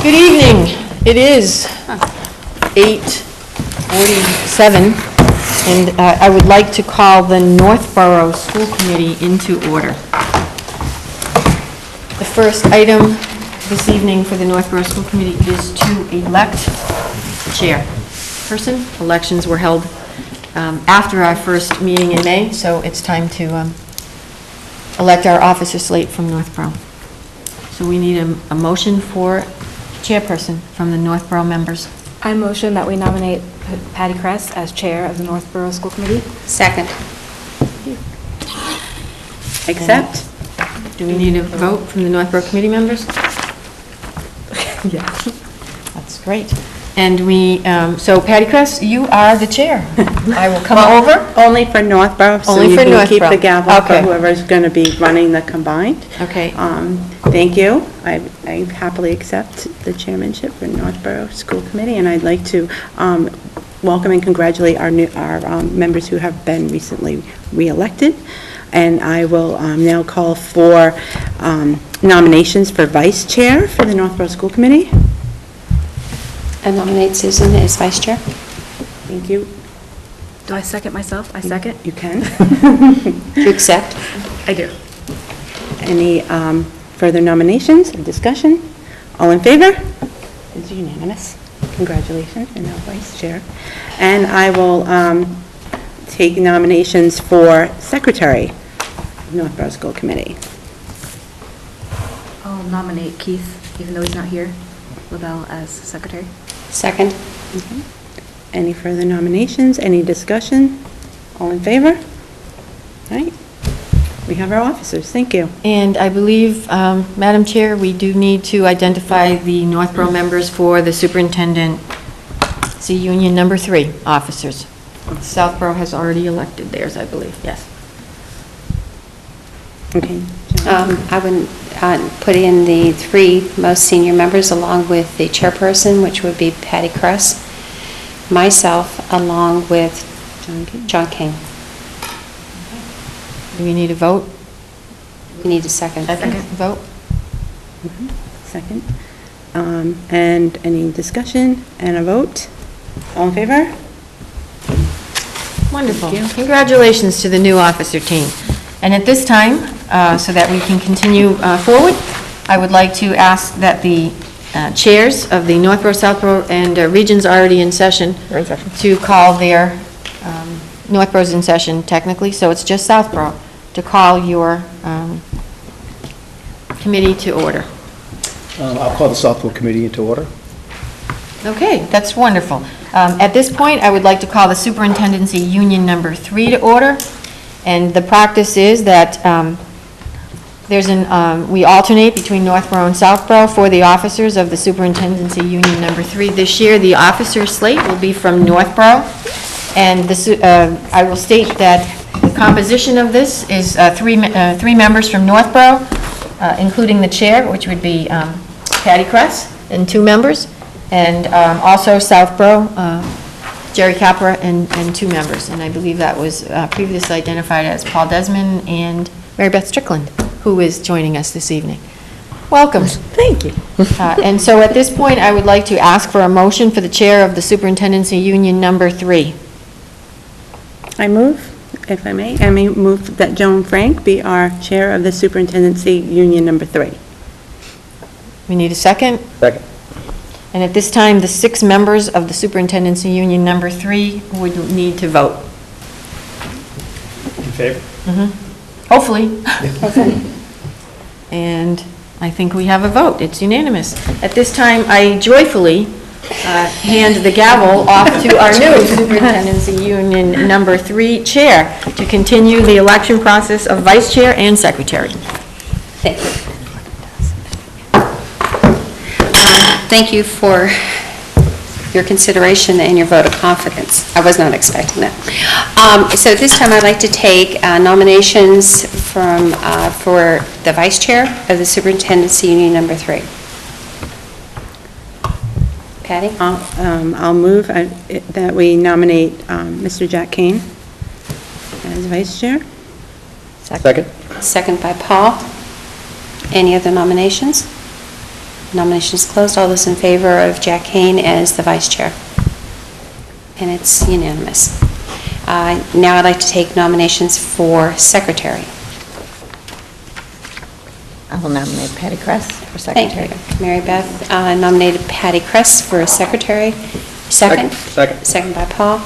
Good evening. It is 8:47, and I would like to call the Northborough School Committee into order. The first item this evening for the Northborough School Committee is to elect chairperson. Elections were held after our first meeting in May, so it's time to elect our officer slate from Northborough. So we need a motion for chairperson from the Northborough members. I motion that we nominate Patty Kress as chair of the Northborough School Committee. Second. Accept. Do we need a vote from the Northborough committee members? Yes. That's great. And so Patty Kress, you are the chair. I will come over. Only for Northborough, so Only you for can keep the Northborough. gavel Okay. for whoever's going to be running the combined. Okay. Thank you. I happily accept the chairmanship for Northborough School Committee, and I'd like to welcome and congratulate our members who have been recently re-elected. And I will now call for nominations for vice chair for the Northborough School Committee. I nominate Susan as vice chair. Thank you. Do I second myself? I second. You can. To accept. I do. Any further nominations or discussion? All in favor? It's unanimous. Congratulations, you're now vice chair. And I will take nominations for secretary of Northborough School Committee. I'll nominate Keith, even though he's not here, LaBelle as secretary. Second. Okay. Any further nominations? Any discussion? All in favor? All right. We have our officers. Thank you. And I believe, Madam Chair, we do need to identify the Northborough members for the superintendent, Union number 3 officers. Southborough has already elected theirs, I believe, yes. Okay. I would put in the 3 most senior members along with the chairperson, which would be Patty Kress, myself, along with John King. Do we need a vote? We need a second. Vote? Second. And any discussion and a vote? All in favor? Wonderful. Congratulations to the new officer team. And at this time, so that we can continue forward, I would like to ask that the chairs of the Northborough, Southborough, and regions already in session to call their, Northborough's in session technically, so it's just Southborough, to call your committee to order. I'll call the Southborough Committee into order. Okay, that's wonderful. At this point, I would like to call the Superintendency Union number 3 to order. And the practice is that we alternate between Northborough and Southborough for the officers of the Superintendency Union number 3. This year, the officer slate will be from Northborough. And I will state that the composition of this is 3 members from Northborough, including the chair, which would be Patty Kress, and 2 members. And also Southborough, Jerry Capra, and 2 members. And I believe that was previously identified as Paul Desmond and Mary Beth Strickland, who is joining us this evening. Welcome. Thank you. And so at this point, I would like to ask for a motion for the chair of the Superintendency Union number 3. I move, if I may move that Joan Frank be our chair of the Superintendency Union number 3. We need a second. Second. And at this time, the 6 members of the Superintendency Union number 3 would need to vote. In favor? Hopefully. And I think we have a vote. It's unanimous. At this time, I joyfully hand the gavel off to our new Superintendency Union number 3 chair to continue the election process of vice chair and secretary. Thank you. Thank you for your consideration and your vote of confidence. I was not expecting that. So at this time, I'd like to take nominations for the vice chair of the Superintendency Union number 3. Patty? I'll move that we nominate Mr. Jack Kane as vice chair. Second. Second by Paul. Any other nominations? Nominations closed. All those in favor of Jack Kane as the vice chair? And it's unanimous. Now I'd like to take nominations for secretary. I will nominate Patty Kress for Thank secretary. you. Mary Beth nominated Patty Kress for secretary. Second? Second. Second by Paul.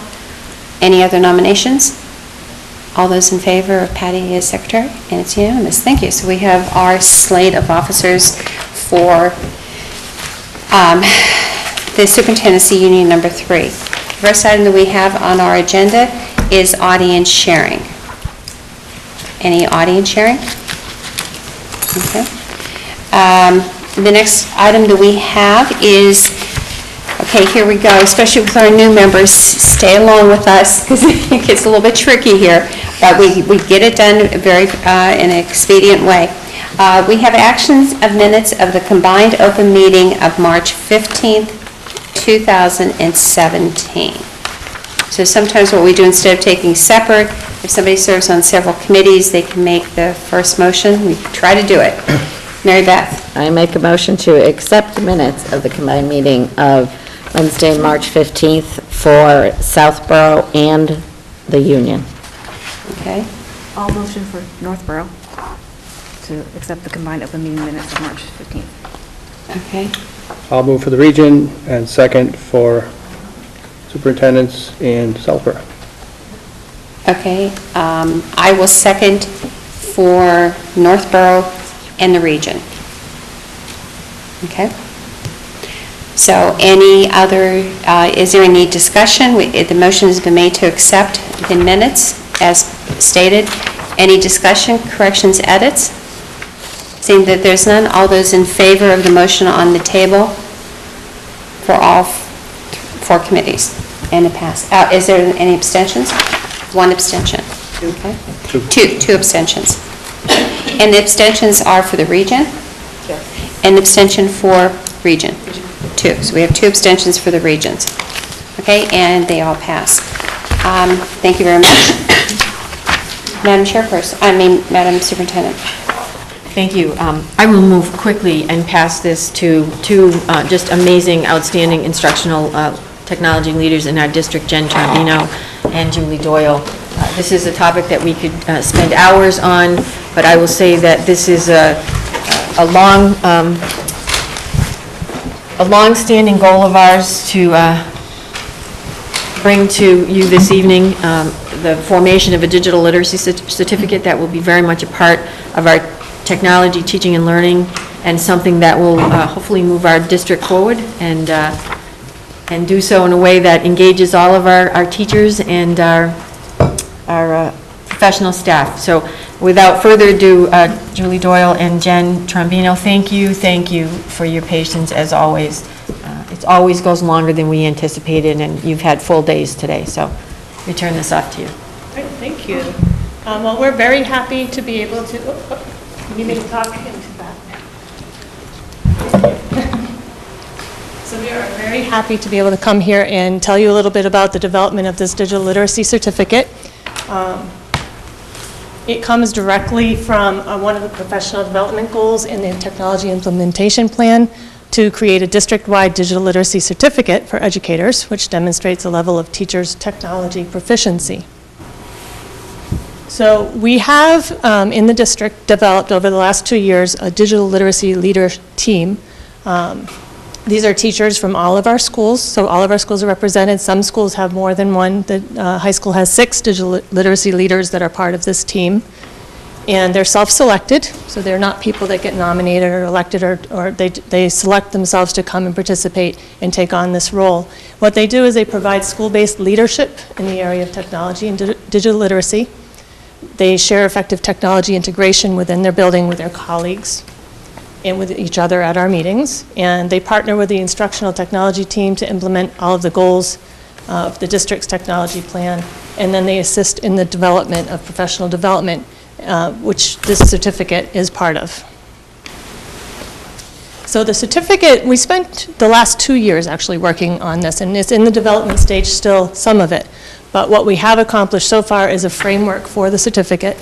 Any other nominations? All those in favor of Patty as secretary? And it's unanimous. Thank you. So we have our slate of officers for the Superintendency Union Number 3. The first item that we have on our agenda is audience sharing. Any audience sharing? Okay. The next item that we have is, okay, here we go, especially with our new members, stay along with us because it gets a little bit tricky here, but we get it done very in an expedient way. We have actions of minutes of the combined open meeting of March 15th, 2017. So sometimes what we do, instead of taking separate, if somebody serves on several committees, they can make the first motion. We try to do it. Mary Beth. I make a motion to accept the minutes of the combined meeting of Wednesday, March 15th for Southborough and the Union. Okay. All motion for Northborough to accept the combined open meeting minutes of March 15th. Okay. I'll move for the region, and second for superintendents and Southborough. Okay. I will second for Northborough and the region. Okay. So any other, is there any discussion? The motion has been made to accept the minutes as stated. Any discussion, corrections, edits? Seeing that there's none, all those in favor of the motion on the table for all four committees? And it passed. Is there any abstentions? One abstention. Okay. Two abstentions. And the abstentions are for the region? Yes. And abstention for region? Two. So we have two abstentions for the regions. Okay, and they all pass. Thank you very much. Madam Madam Superintendent. Thank you. I will move quickly and pass this to two just amazing, outstanding instructional technology leaders in our district, Jen Trombino and Julie Doyle. This is a topic that we could spend hours on, but I will say that this is a long-standing goal of ours to bring to you this evening the formation of a digital literacy certificate that will be very much a part of our technology teaching and learning, and something that will hopefully move our district forward and do so in a way that engages all of our teachers and our professional staff. So without further ado, Julie Doyle and Jen Trombino, thank you for your patience as always. It always goes longer than we anticipated, and you've had full days today, so we turn this off to you. Great, thank you. Well, we're very happy to be able to, you may talk into that. So we are very happy to be able to come here and tell you a little bit about the development of this digital literacy certificate. It comes directly from one of the professional development goals in the technology implementation plan to create a district-wide digital literacy certificate for educators, which demonstrates a level of teachers' technology proficiency. So we have, in the district, developed over the last 2 years a digital literacy leader team. These are teachers from all of our schools, so all of our schools are represented. Some schools have more than one. The high school has 6 digital literacy leaders that are part of this team. And they're self-selected, so they're not people that get nominated or elected, or they select themselves to come and participate and take on this role. What they do is they provide school-based leadership in the area of technology and digital literacy. They share effective technology integration within their building with their colleagues and with each other at our meetings. And they partner with the instructional technology team to implement all of the goals of the district's technology plan. And then they assist in the development of professional development, which this certificate is part of. So the certificate, we spent the last 2 years actually working on this, and it's in the development stage still, some of it. But what we have accomplished so far is a framework for the certificate.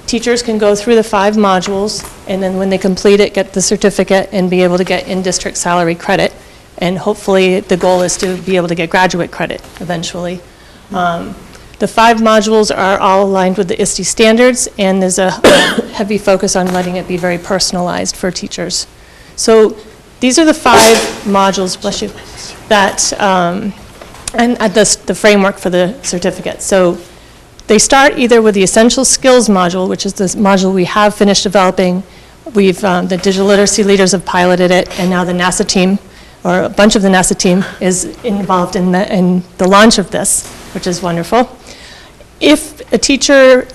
Teachers can go through the 5 modules, and then when they complete it, get the certificate and be able to get in-district salary credit. And hopefully, the goal is to be able to get graduate credit eventually. The 5 modules are all aligned with the Iste Standards, and there's a heavy focus on letting it be very personalized for teachers. So these are the 5 modules, bless you, that, and the framework for the certificate. So they start either with the Essential Skills module, which is the module we have finished developing. The digital literacy leaders have piloted it, and now the NASA team, or a bunch of the NASA team, is involved in the launch of this, which is wonderful. If a teacher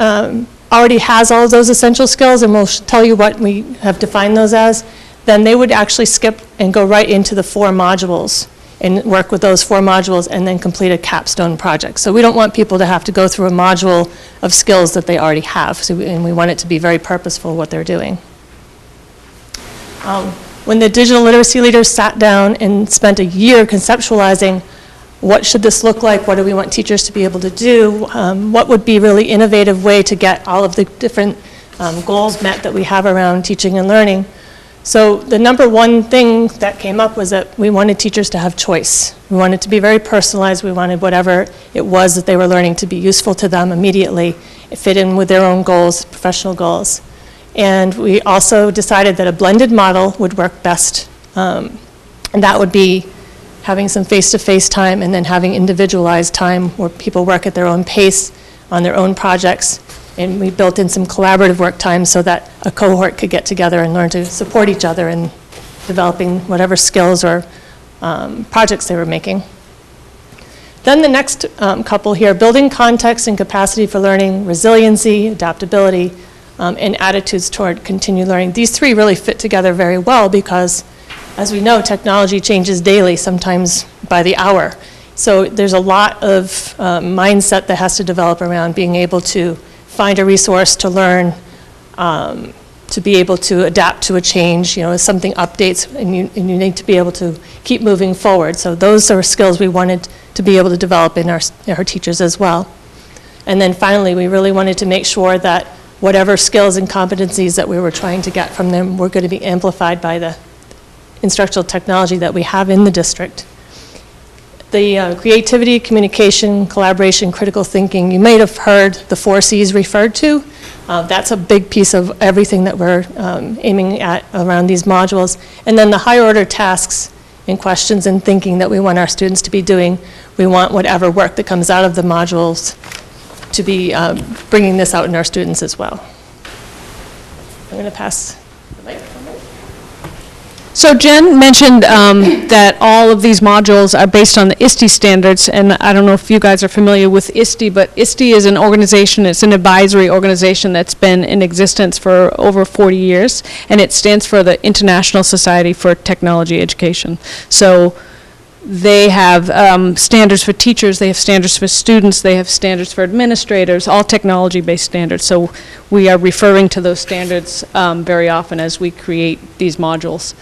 already has all of those essential skills, and we'll tell you what we have defined those as, then they would actually skip and go right into the 4 modules and work with those 4 modules and then complete a capstone project. So we don't want people to have to go through a module of skills that they already have, and we want it to be very purposeful what they're doing. When the digital literacy leaders sat down and spent a year conceptualizing what should this look like, what do we want teachers to be able to do, what would be a really innovative way to get all of the different goals met that we have around teaching and learning. So the number one thing that came up was that we wanted teachers to have choice. We wanted to be very personalized. We wanted whatever it was that they were learning to be useful to them immediately, fit in with their own goals, professional goals. And we also decided that a blended model would work best. And that would be having some face-to-face time and then having individualized time where people work at their own pace on their own projects. And we built in some collaborative work time so that a cohort could get together and learn to support each other in developing whatever skills or projects they were making. Then the next couple here, building context and capacity for learning, resiliency, adaptability, and attitudes toward continued learning. These 3 really fit together very well because, as we know, technology changes daily, sometimes by the hour. So there's a lot of mindset that has to develop around being able to find a resource to learn, to be able to adapt to a change. As something updates, and you need to be able to keep moving forward. So those are skills we wanted to be able to develop in our teachers as well. And then finally, we really wanted to make sure that whatever skills and competencies that we were trying to get from them were going to be amplified by the instructional technology that we have in the district. The creativity, communication, collaboration, critical thinking, you may have heard the 4 C's referred to. That's a big piece of everything that we're aiming at around these modules. And then the higher order tasks and questions and thinking that we want our students to be doing. We want whatever work that comes out of the modules to be bringing this out in our students as well. I'm going to pass the microphone. So Jen mentioned that all of these modules are based on the Iste Standards, and I don't know if you guys are familiar with Iste, but Iste is an organization, it's an advisory organization that's been in existence for over 40 years, and it stands for the International Society for Technology Education. So they have standards for teachers, they have standards for students, they have standards for administrators, all technology-based standards. So we are referring to those standards very often as we create these modules.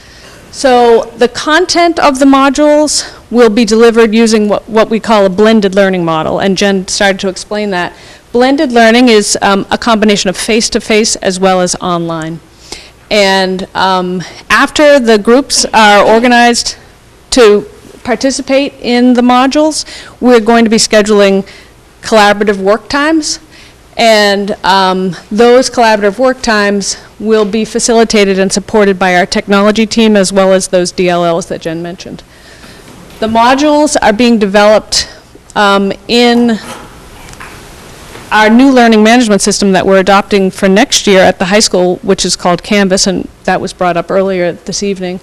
So the content of the modules will be delivered using what we call a blended learning model, and Jen started to explain that. Blended learning is a combination of face-to-face as well as online. And after the groups are organized to participate in the modules, we're going to be scheduling collaborative work times, and those collaborative work times will be facilitated and supported by our technology team as well as those DLLs that Jen mentioned. The modules are being developed in our new learning management system that we're adopting for next year at the high school, which is called Canvas, and that was brought up earlier this evening.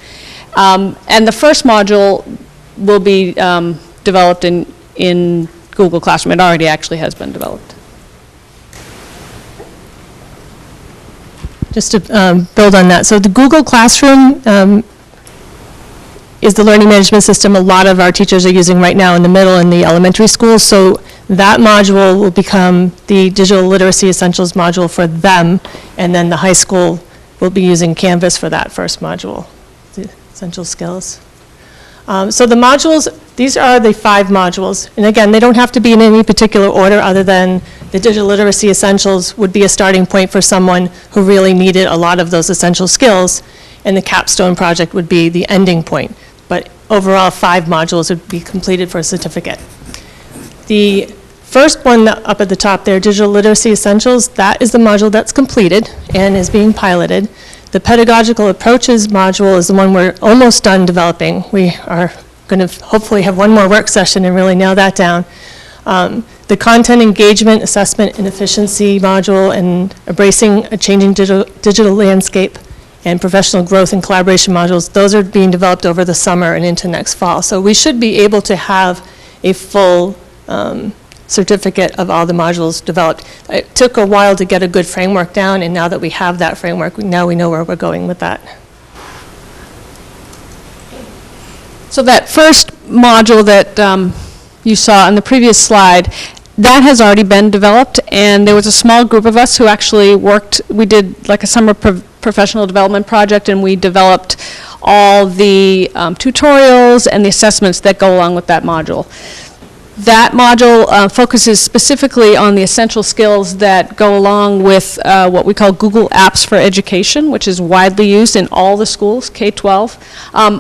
And the first module will be developed in Google Classroom. It already actually has been developed. Just to build on that, so the Google Classroom is the learning management system a lot of our teachers are using right now in the middle and the elementary schools. So that module will become the digital literacy essentials module for them, and then the high school will be using Canvas for that first module, the essential skills. So the modules, these are the 5 modules. And again, they don't have to be in any particular order other than the digital literacy essentials would be a starting point for someone who really needed a lot of those essential skills, and the capstone project would be the ending point. But overall, 5 modules would be completed for a certificate. The first one up at the top there, digital literacy essentials, that is the module that's completed and is being piloted. The pedagogical approaches module is the one we're almost done developing. We are going to hopefully have one more work session and really nail that down. The content engagement, assessment, and efficiency module, and embracing a changing digital landscape, and professional growth and collaboration modules, those are being developed over the summer and into next fall. So we should be able to have a full certificate of all the modules developed. It took a while to get a good framework down, and now that we have that framework, now we know where we're going with that. So that first module that you saw on the previous slide, that has already been developed, and there was a small group of us who actually worked, we did like a summer professional development project, and we developed all the tutorials and the assessments that go along with that module. That module focuses specifically on the essential skills that go along with what we call Google Apps for Education, which is widely used in all the schools, K-12.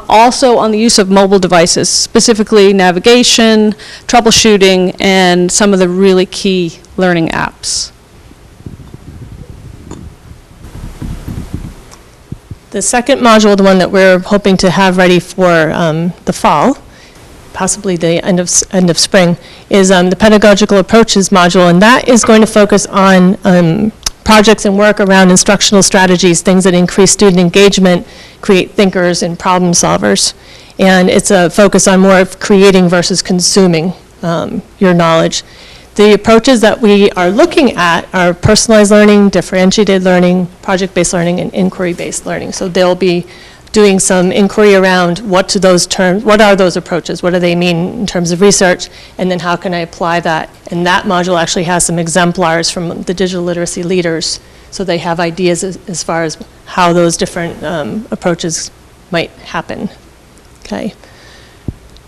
Also on the use of mobile devices, specifically navigation, troubleshooting, and some of the really key learning apps. The second module, the one that we're hoping to have ready for the fall, possibly the end of spring, is the pedagogical approaches module, and that is going to focus on projects and work around instructional strategies, things that increase student engagement, create thinkers and problem solvers. And it's a focus on more of creating versus consuming your knowledge. The approaches that we are looking at are personalized learning, differentiated learning, project-based learning, and inquiry-based learning. So they'll be doing some inquiry around what are those approaches, what do they mean in terms of research, and then how can I apply that? And that module actually has some exemplars from the digital literacy leaders, so they have ideas as far as how those different approaches might happen. Okay.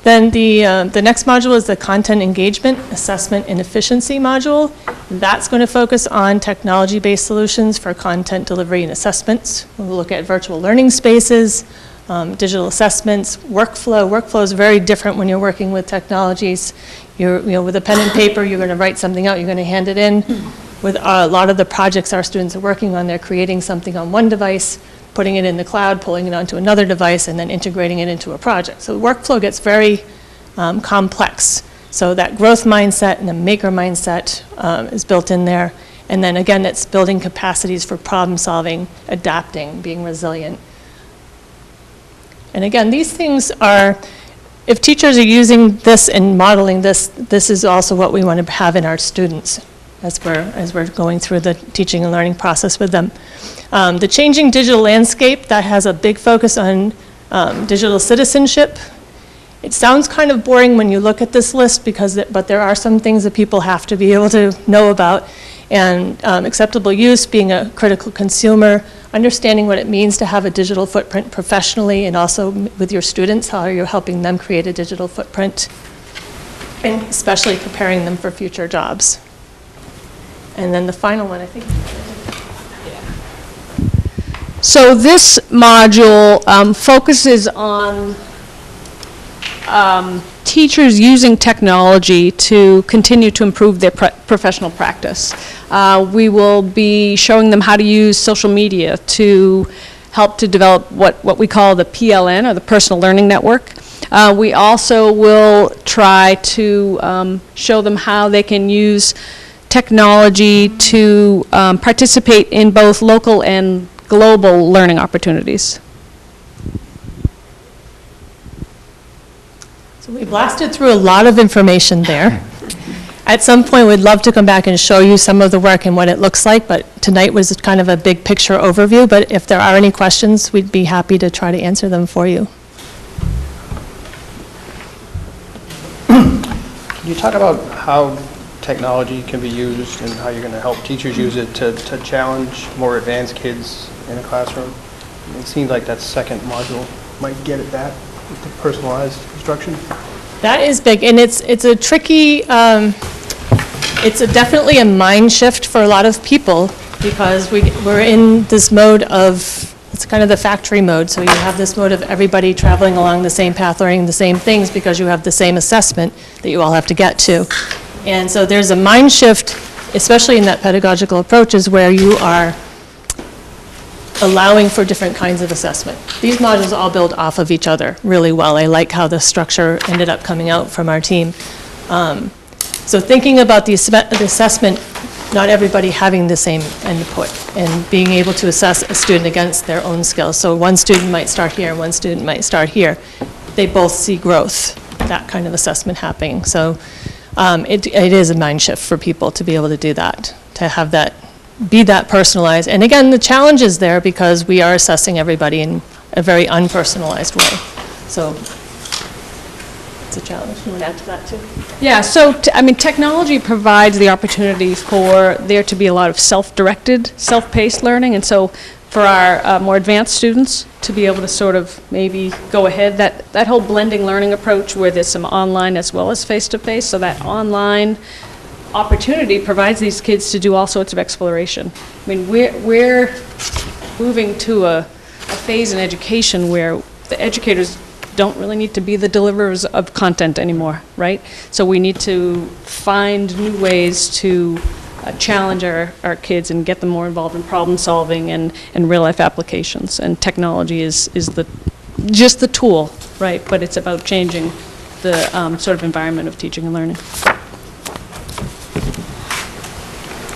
Then the next module is the content engagement, assessment, and efficiency module. That's going to focus on technology-based solutions for content delivery and assessments. We'll look at virtual learning spaces, digital assessments, workflow. Workflow is very different when you're working with technologies. With a pen and paper, you're going to write something out, you're going to hand it in. With a lot of the projects our students are working on, they're creating something on one device, putting it in the cloud, pulling it onto another device, and then integrating it into a project. So the workflow gets very complex. So that growth mindset and the maker mindset is built in there. And then again, it's building capacities for problem solving, adapting, being resilient. And again, these things are, if teachers are using this and modeling this, this is also what we want to have in our students as we're going through the teaching and learning process with them. The changing digital landscape, that has a big focus on digital citizenship. It sounds kind of boring when you look at this list, but there are some things that people have to be able to know about. And acceptable use, being a critical consumer, understanding what it means to have a digital footprint professionally, and also with your students, how you're helping them create a digital footprint, and especially preparing them for future jobs. And then the final one, I think. So this module focuses on teachers using technology to continue to improve their professional practice. We will be showing them how to use social media to help to develop what we call the PLN, or the Personal Learning Network. We also will try to show them how they can use technology to participate in both local and global learning opportunities. So we blasted through a lot of information there. At some point, we'd love to come back and show you some of the work and what it looks like, but tonight was kind of a big picture overview. But if there are any questions, we'd be happy to try to answer them for you. Can you talk about how technology can be used and how you're going to help teachers use it to challenge more advanced kids in a classroom? It seems like that second module might get at that with the personalized instruction. That is big, and it's a tricky definitely a mind shift for a lot of people, because we're in this mode of, it's kind of the factory mode, so you have this mode of everybody traveling along the same path, learning the same things, because you have the same assessment that you all have to get to. And so there's a mind shift, especially in that pedagogical approaches, where you are allowing for different kinds of assessment. These modules all build off of each other really well. I like how the structure ended up coming out from our team. So thinking about the assessment, not everybody having the same input, and being able to assess a student against their own skills. So one student might start here, and one student might start here. They both see growth, that kind of assessment happening. So it is a mind shift for people to be able to do that, to have that, be that personalized. And again, the challenge is there because we are assessing everybody in a very unpersonalized way. So it's a challenge. You want to add to that, too? Yeah, so, technology provides the opportunity for there to be a lot of self-directed, self-paced learning, and so for our more advanced students to be able to sort of maybe go ahead, that whole blending learning approach where there's some online as well as face-to-face, so that online opportunity provides these kids to do all sorts of exploration. I mean, we're moving to a phase in education where the educators don't really need to be the deliverers of content anymore, right? So we need to find new ways to challenge our kids and get them more involved in problem solving and real-life applications. And technology is just the tool, right? But it's about changing the sort of environment of teaching and learning.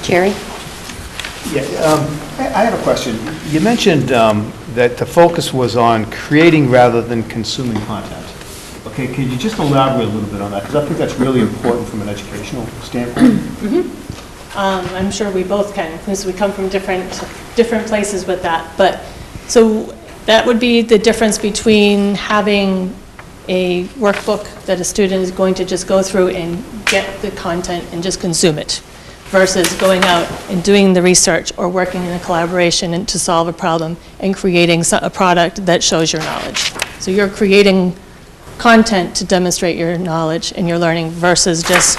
Jerry? Yeah, I have a question. You mentioned that the focus was on creating rather than consuming content. Okay, can you just elaborate a little bit on that? Because I think that's really important from an educational standpoint. I'm sure we both can, because we come from different places with that. But, so that would be the difference between having a workbook that a student is going to just go through and get the content and just consume it, versus going out and doing the research or working in a collaboration and to solve a problem and creating a product that shows your knowledge. So you're creating content to demonstrate your knowledge and your learning versus just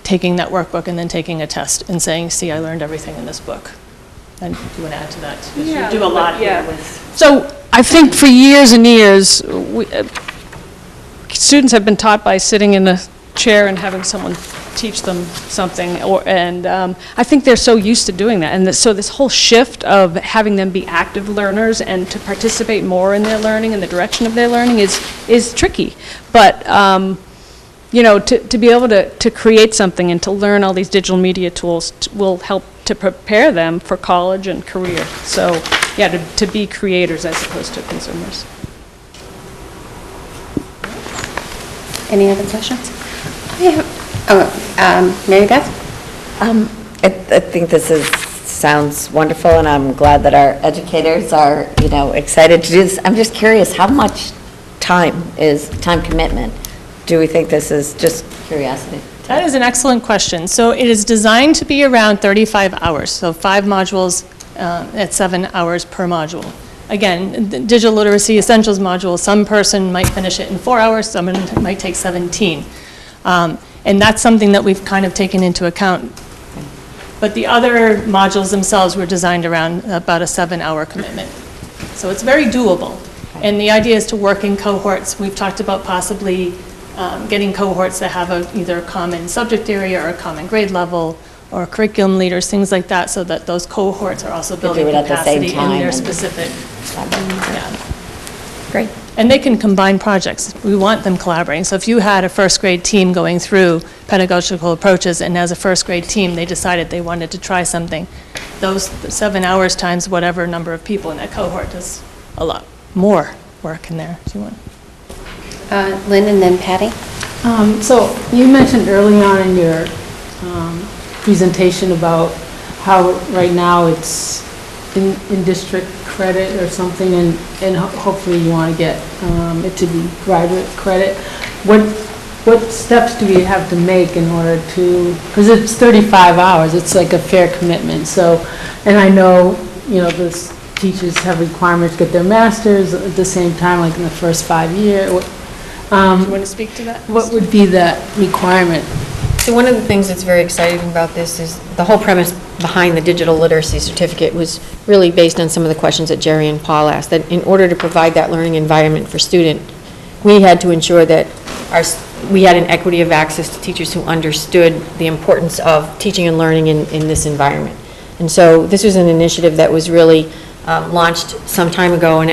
taking that workbook and then taking a test and saying, see, I learned everything in this book. And do you want to add to that? Because you do a lot here with... So I think for years and years, students have been taught by sitting in a chair and having someone teach them something, and I think they're so used to doing that. And so this whole shift of having them be active learners and to participate more in their learning and the direction of their learning is tricky. But to be able to create something and to learn all these digital media tools will help to prepare them for college and career. So, yeah, to be creators as opposed to consumers. Any other questions? Mary Beth? I think this sounds wonderful, and I'm glad that our educators are, excited to do this. I'm just curious, how much time commitment? Do we think this is just curiosity? That is an excellent question. So it is designed to be around 35 hours, so 5 modules at 7 hours per module. Again, the digital literacy essentials module, some person might finish it in 4 hours, someone might take 17. And that's something that we've kind of taken into account. But the other modules themselves were designed around about a 7-hour commitment. So it's very doable. And the idea is to work in cohorts. We've talked about possibly getting cohorts that have either a common subject area or a common grade level, or curriculum leaders, things like that, so that those cohorts are also building capacity in their specific. Great. And they can combine projects. We want them collaborating. So if you had a first grade team going through pedagogical approaches, and as a first grade team, they decided they wanted to try something, those 7 hours times whatever number of people in that cohort is a lot more work in there. Do you want? Lynn and then Patty? So you mentioned early on in your presentation about how right now it's in district credit or something, and hopefully you want to get it to be graduate credit. What steps do we have to make in order to, because it's 35 hours, it's like a fair commitment. So, and I know, the teachers have requirements to get their masters at the same time, like in the first 5 years. Do you want to speak to that? What would be that requirement So one of the things that's very exciting about this is the whole premise behind the digital literacy certificate was really based on some of the questions that Jerry and Paul asked, that in order to provide that learning environment for student, we had to ensure that we had an equity of access to teachers who understood the importance of teaching and learning in this environment. And so this was an initiative that was really launched some time ago, and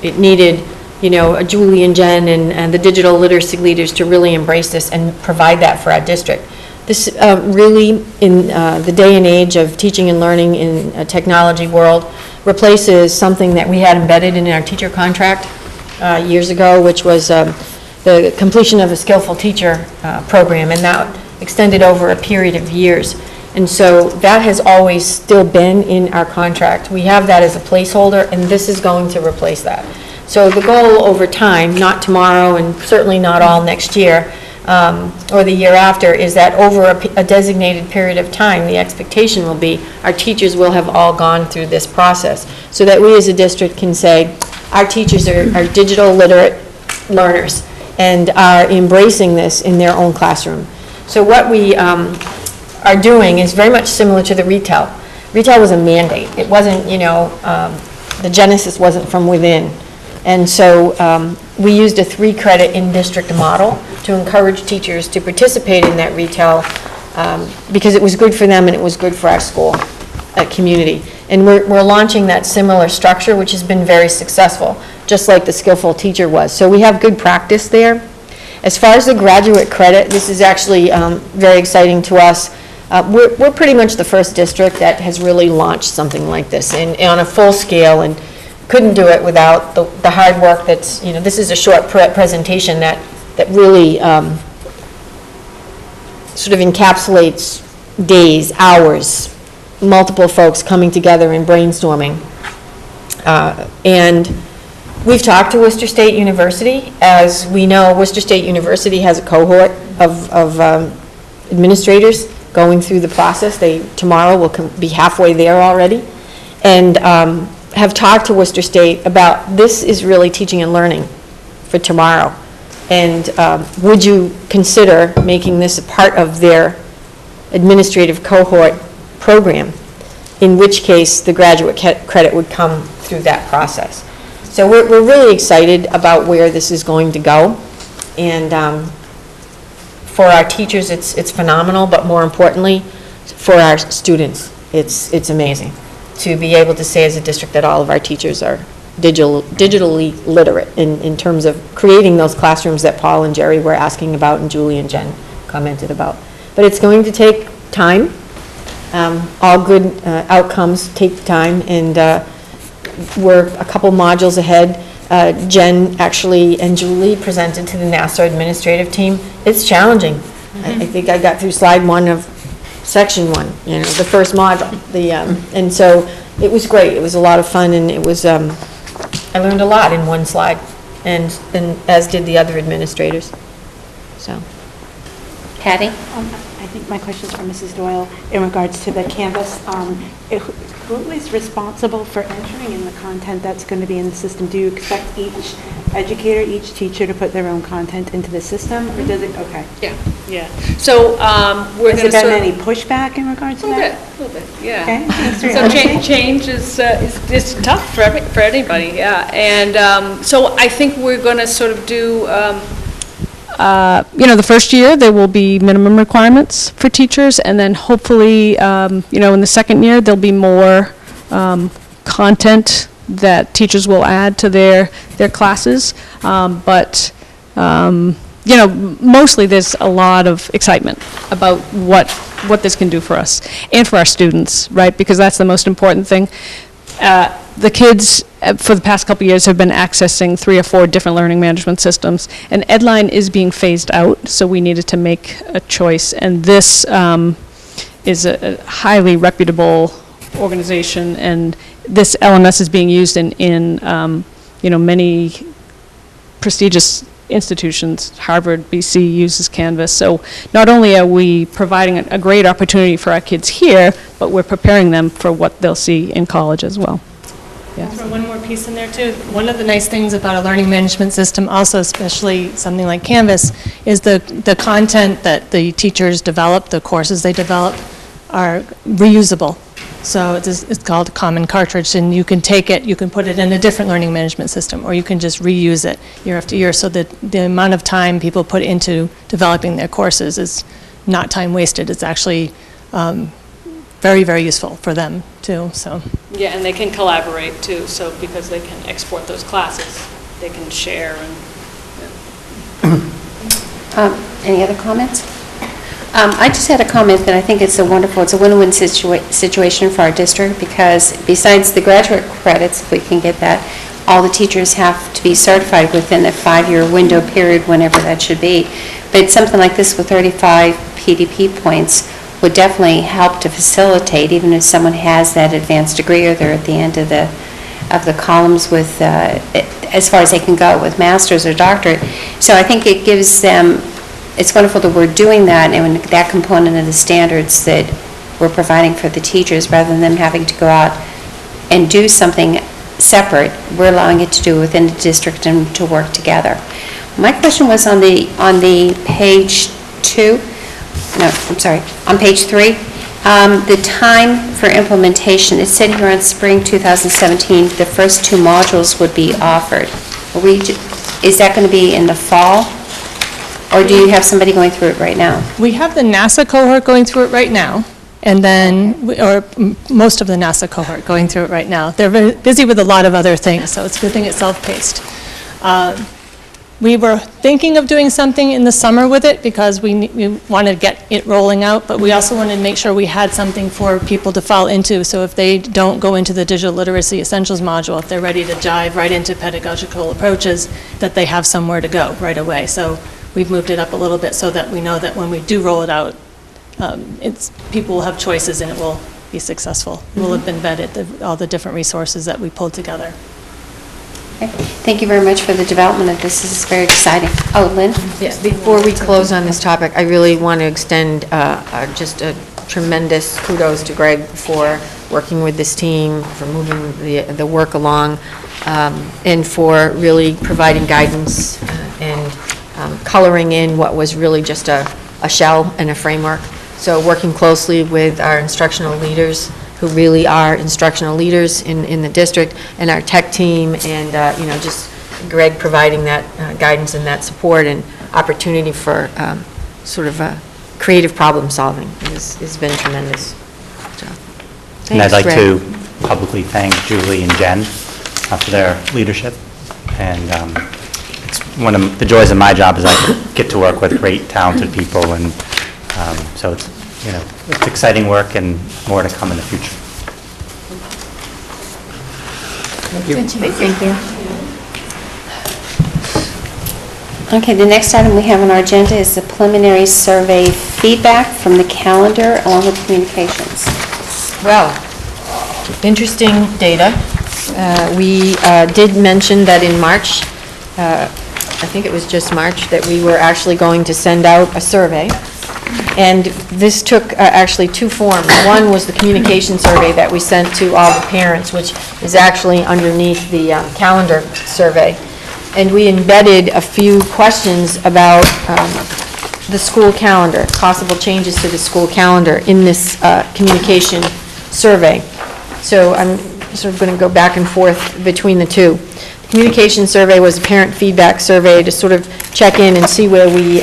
it needed, a Julie and Jen and the digital literacy leaders to really embrace this and provide that for our district. This really, in the day and age of teaching and learning in a technology world, replaces something that we had embedded in our teacher contract years ago, which was the completion of a skillful teacher program, and that extended over a period of years. And so that has always still been in our contract. We have that as a placeholder, and this is going to replace that. So the goal over time, not tomorrow and certainly not all next year or the year after, is that over a designated period of time, the expectation will be our teachers will have all gone through this process, so that we as a district can say our teachers are digital literate learners and are embracing this in their own classroom. So what we are doing is very much similar to the retail. Retail was a mandate. It wasn't, the genesis wasn't from within. And so we used a 3-credit in-district model to encourage teachers to participate in that retail because it was good for them and it was good for our school community. And we're launching that similar structure, which has been very successful, just like the skillful teacher was. So we have good practice there. As far as the graduate credit, this is actually very exciting to us. We're pretty much the first district that has really launched something like this and on a full scale, and couldn't do it without the hard work that's, this is a short presentation that really sort of encapsulates days, hours, multiple folks coming together and brainstorming. And we've talked to Worcester State University. As we know, Worcester State University has a cohort of administrators going through the process. They tomorrow will be halfway there already. And have talked to Worcester State about this is really teaching and learning for tomorrow. And would you consider making this a part of their administrative cohort program, in which case the graduate credit would come through that process. So we're really excited about where this is going to go. And for our teachers, it's phenomenal, but more importantly, for our students, it's amazing to be able to say as a district that all of our teachers are digitally literate in terms of creating those classrooms that Paul and Jerry were asking about and Julie and Jen commented about. But it's going to take time. All good outcomes take time, and we're a couple modules ahead. Jen actually and Julie presented to the NASA administrative team. It's challenging. I think I got through slide 1 of section 1, the first module. And so it was great. It was a lot of fun, and it was, I learned a lot in one slide, and as did the other administrators. So. Patty? I think my question is for Mrs. Doyle in regards to the Canvas. Who is responsible for entering in the content that's going to be in the system? Do you expect each educator, each teacher to put their own content into the system, or does it, okay. Yeah. So we're Has going to there been any pushback in regards to that? A little bit, yeah. Okay, thanks for So answering. change is tough for anybody, yeah. And so I think we're going to sort of do, the first year, there will be minimum requirements for teachers, and then hopefully, in the second year, there'll be more content that teachers will add to their classes. But mostly there's a lot of excitement about what this can do for us and for our students, right? Because that's the most important thing. The kids, for the past couple of years, have been accessing 3 or 4 different learning management systems, and Edline is being phased out, so we needed to make a choice. And this is a highly reputable organization, and this LMS is being used in many prestigious institutions. Harvard, BC uses Canvas. So not only are we providing a great opportunity for our kids here, but we're preparing them for what they'll see in college as well. Throw one more piece in there, too. One of the nice things about a learning management system also, especially something like Canvas, is the content that the teachers develop, the courses they develop, are reusable. So it's called a common cartridge, and you can take it, you can put it in a different learning management system, or you can just reuse it year after year, so that the amount of time people put into developing their courses is not time wasted. It's actually very, very useful for them, too, so. Yeah, and they can collaborate too, so because they can export those classes, they can share and. Any other comments? I just had a comment that I think it's a win-win situation for our district, because besides the graduate credits, if we can get that, all the teachers have to be certified within a 5-year window period, whenever that should be. But something like this with 35 PDP points would definitely help to facilitate, even if someone has that advanced degree or they're at the end of the columns with, as far as they can go with master's or doctorate. So I think it gives them, it's wonderful that we're doing that, and that component of the standards that we're providing for the teachers, rather than them having to go out and do something separate, we're allowing it to do within the district and to work together. My question was on the page 2. No, I'm sorry, on page 3, the time for implementation, it said here on spring 2017, the first 2 modules would be offered. Is that going to be in the fall, or do you have somebody going through it right now? We have the NASA cohort going through it right now, and then, or most of the NASA cohort going through it right now. They're very busy with a lot of other things, so it's a good thing it's self-paced. We were thinking of doing something in the summer with it, because we wanted to get it rolling out, but we also wanted to make sure we had something for people to fall into. So if they don't go into the digital literacy essentials module, if they're ready to dive right into pedagogical approaches, that they have somewhere to go right away. So we've moved it up a little bit so that we know that when we do roll it out, people will have choices and it will be successful. We'll have been vetted, all the different resources that we pulled together. Okay. Thank you very much for the development of this. This is very exciting. Oh, Lynn? Yes, before we close on this topic, I really want to extend just a tremendous kudos to Greg for working with this team, for moving the work along, and for really providing guidance and coloring in what was really just a shell and a framework. So working closely with our instructional leaders, who really are instructional leaders in the district, and our tech team, and just Greg providing that guidance and that support and opportunity for sort of creative problem solving has been tremendous. So, And I'd thanks, like Greg. to publicly thank Julie and Jen for their leadership. And it's one of the joys of my job is I get to work with great, talented people, and so it's it's exciting work and more to come in the future. Thank you. Thank you. Okay, the next item we have on our agenda is the preliminary survey feedback from the calendar along with communications. Well, interesting data. We did mention that in March, I think it was just March, that we were actually going to send out a survey. And this took actually 2 forms. One was the communication survey that we sent to all the parents, which is actually underneath the calendar survey. And we embedded a few questions about the school calendar, possible changes to the school calendar in this communication survey. So I'm sort of going to go back and forth between the two. The communication survey was a parent feedback survey to sort of check in and see where we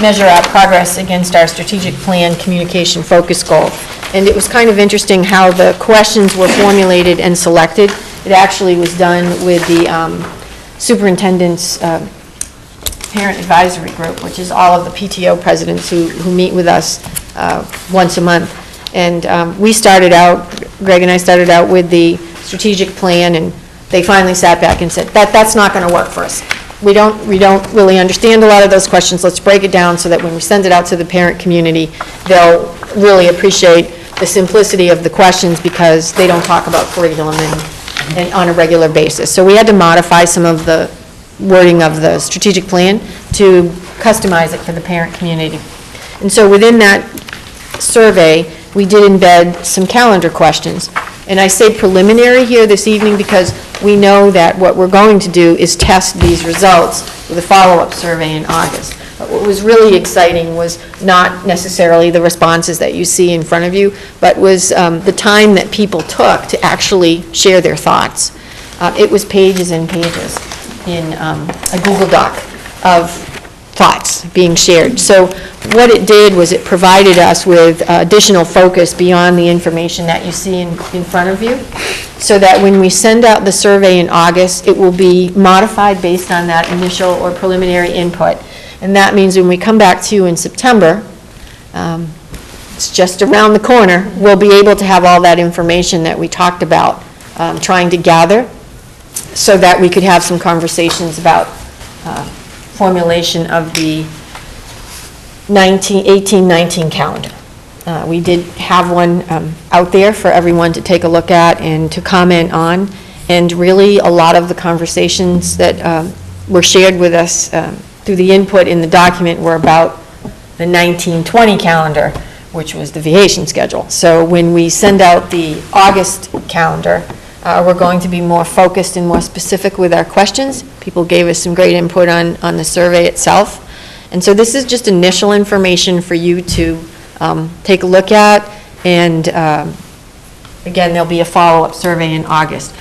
measure our progress against our strategic plan communication focus goal. And it was kind of interesting how the questions were formulated and selected. It actually was done with the superintendent's parent advisory group, which is all of the PTO presidents who meet with us once a month. And we started out, Greg and I started out with the strategic plan, and they finally sat back and said, that's not going to work for us. We don't really understand a lot of those questions. Let's break it down so that when we send it out to the parent community, they'll really appreciate the simplicity of the questions, because they don't talk about curriculum and on a regular basis. So we had to modify some of the wording of the strategic plan to customize it for the parent community. And so within that survey, we did embed some calendar questions. And I say preliminary here this evening because we know that what we're going to do is test these results with a follow-up survey in August. But what was really exciting was not necessarily the responses that you see in front of you, but was the time that people took to actually share their thoughts. It was pages and pages in a Google Doc of thoughts being shared. So what it did was it provided us with additional focus beyond the information that you see in front of you, so that when we send out the survey in August, it will be modified based on that initial or preliminary input. And that means when we come back to you in September, it's just around the corner, we'll be able to have all that information that we talked about trying to gather, so that we could have some conversations about formulation of the 18-19 calendar. We did have one out there for everyone to take a look at and to comment on, and really a lot of the conversations that were shared with us through the input in the document were about the 19-20 calendar, which was the vacation schedule. So when we send out the August calendar, we're going to be more focused and more specific with our questions. People gave us some great input on the survey itself. And so this is just initial information for you to take a look at. And again, there'll be a follow-up survey in August.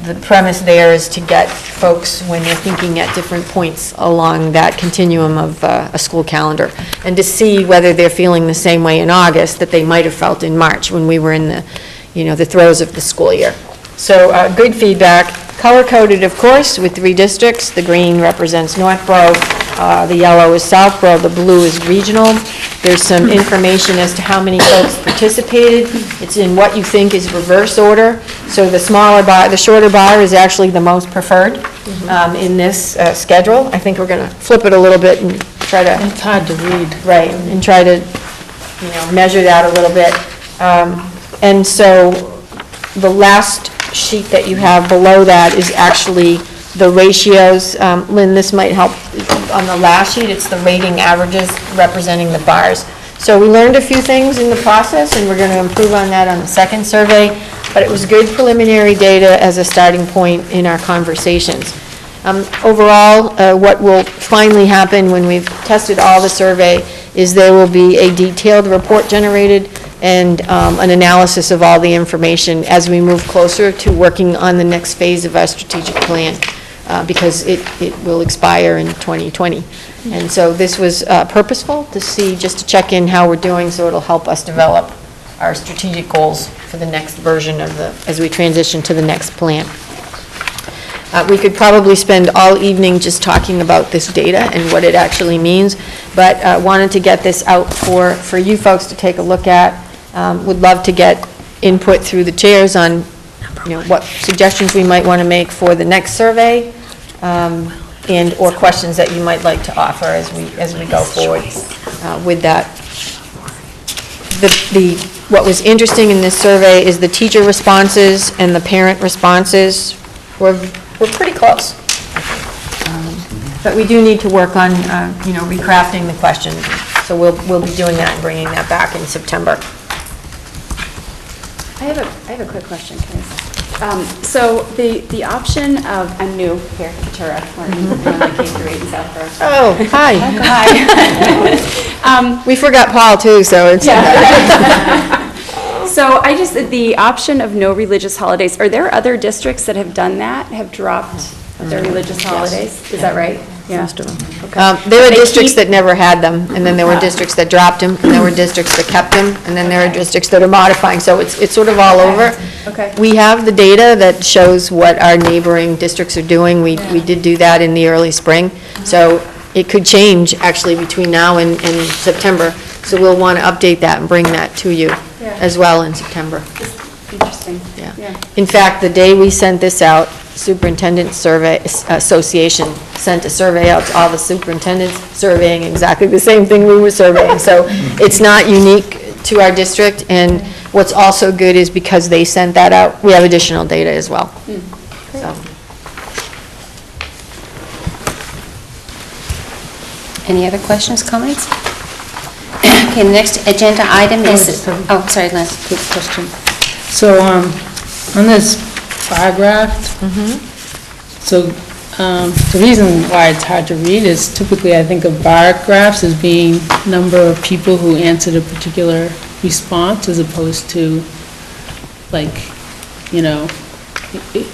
The premise there is to get folks, when they're thinking at different points along that continuum of a school calendar, and to see whether they're feeling the same way in August that they might have felt in March when we were in the throes of the school year. So good feedback, color-coded, of course, with 3 districts. The green represents Northborough, the yellow is Southborough, the blue is regional. There's some information as to how many folks participated. It's in what you think is reverse order. So the smaller bar, the shorter bar is actually the most preferred in this schedule. I think we're going to flip it a little bit and try to... It's hard to read. Right, and try to, measure that a little bit. And so the last sheet that you have below that is actually the ratios. Lynn, this might help. On the last sheet, it's the rating averages representing the bars. So we learned a few things in the process, and we're going to improve on that on the second survey, but it was good preliminary data as a starting point in our conversations. Overall, what will finally happen when we've tested all the survey is there will be a detailed report generated and an analysis of all the information as we move closer to working on the next phase of our strategic plan, because it will expire in 2020. And so this was purposeful to see, just to check in how we're doing, so it'll help us develop our strategic goals for the next version of as we transition to the next plan. We could probably spend all evening just talking about this data and what it actually means, but wanted to get this out for you folks to take a look at. Would love to get input through the chairs on, what suggestions we might want to make for the next survey, and or questions that you might like to offer as we go forward with that. What was interesting in this survey is the teacher responses and the parent responses were pretty close. But we do need to work on, recrafting the questions. So we'll be doing that and bringing that back in September. I have a quick question, can I? So the option of, I'm new here, Tara, I'm on K through 8 in Southborough. Oh, hi. Hi. We forgot Paul too, so it's. So the option of no religious holidays, are there other districts that have done that, have dropped their religious holidays? Is that right? Yeah. Most of them. There were districts that never had them, and then there were districts that dropped them, and there were districts that kept them, and then there are districts that are modifying, so it's sort of all over. Okay. We have the data that shows what our neighboring districts are doing. We did do that in the early spring, so it could change actually between now and September, so we'll want to update that and bring that to you as well in September. Interesting. Yeah. In fact, the day we sent this out, Superintendent Survey Association sent a survey out to all the superintendents, surveying exactly the same thing we were surveying. So it's not unique to our district, and what's also good is because they sent that out, we have additional data as well. So. Any other questions, comments? Okay, the next agenda item is, sorry, Lynn. Quick question. So, On this bar graph, so the reason why it's hard to read is typically I think of bar graphs as being number of people who answered a particular response as opposed to like, you know,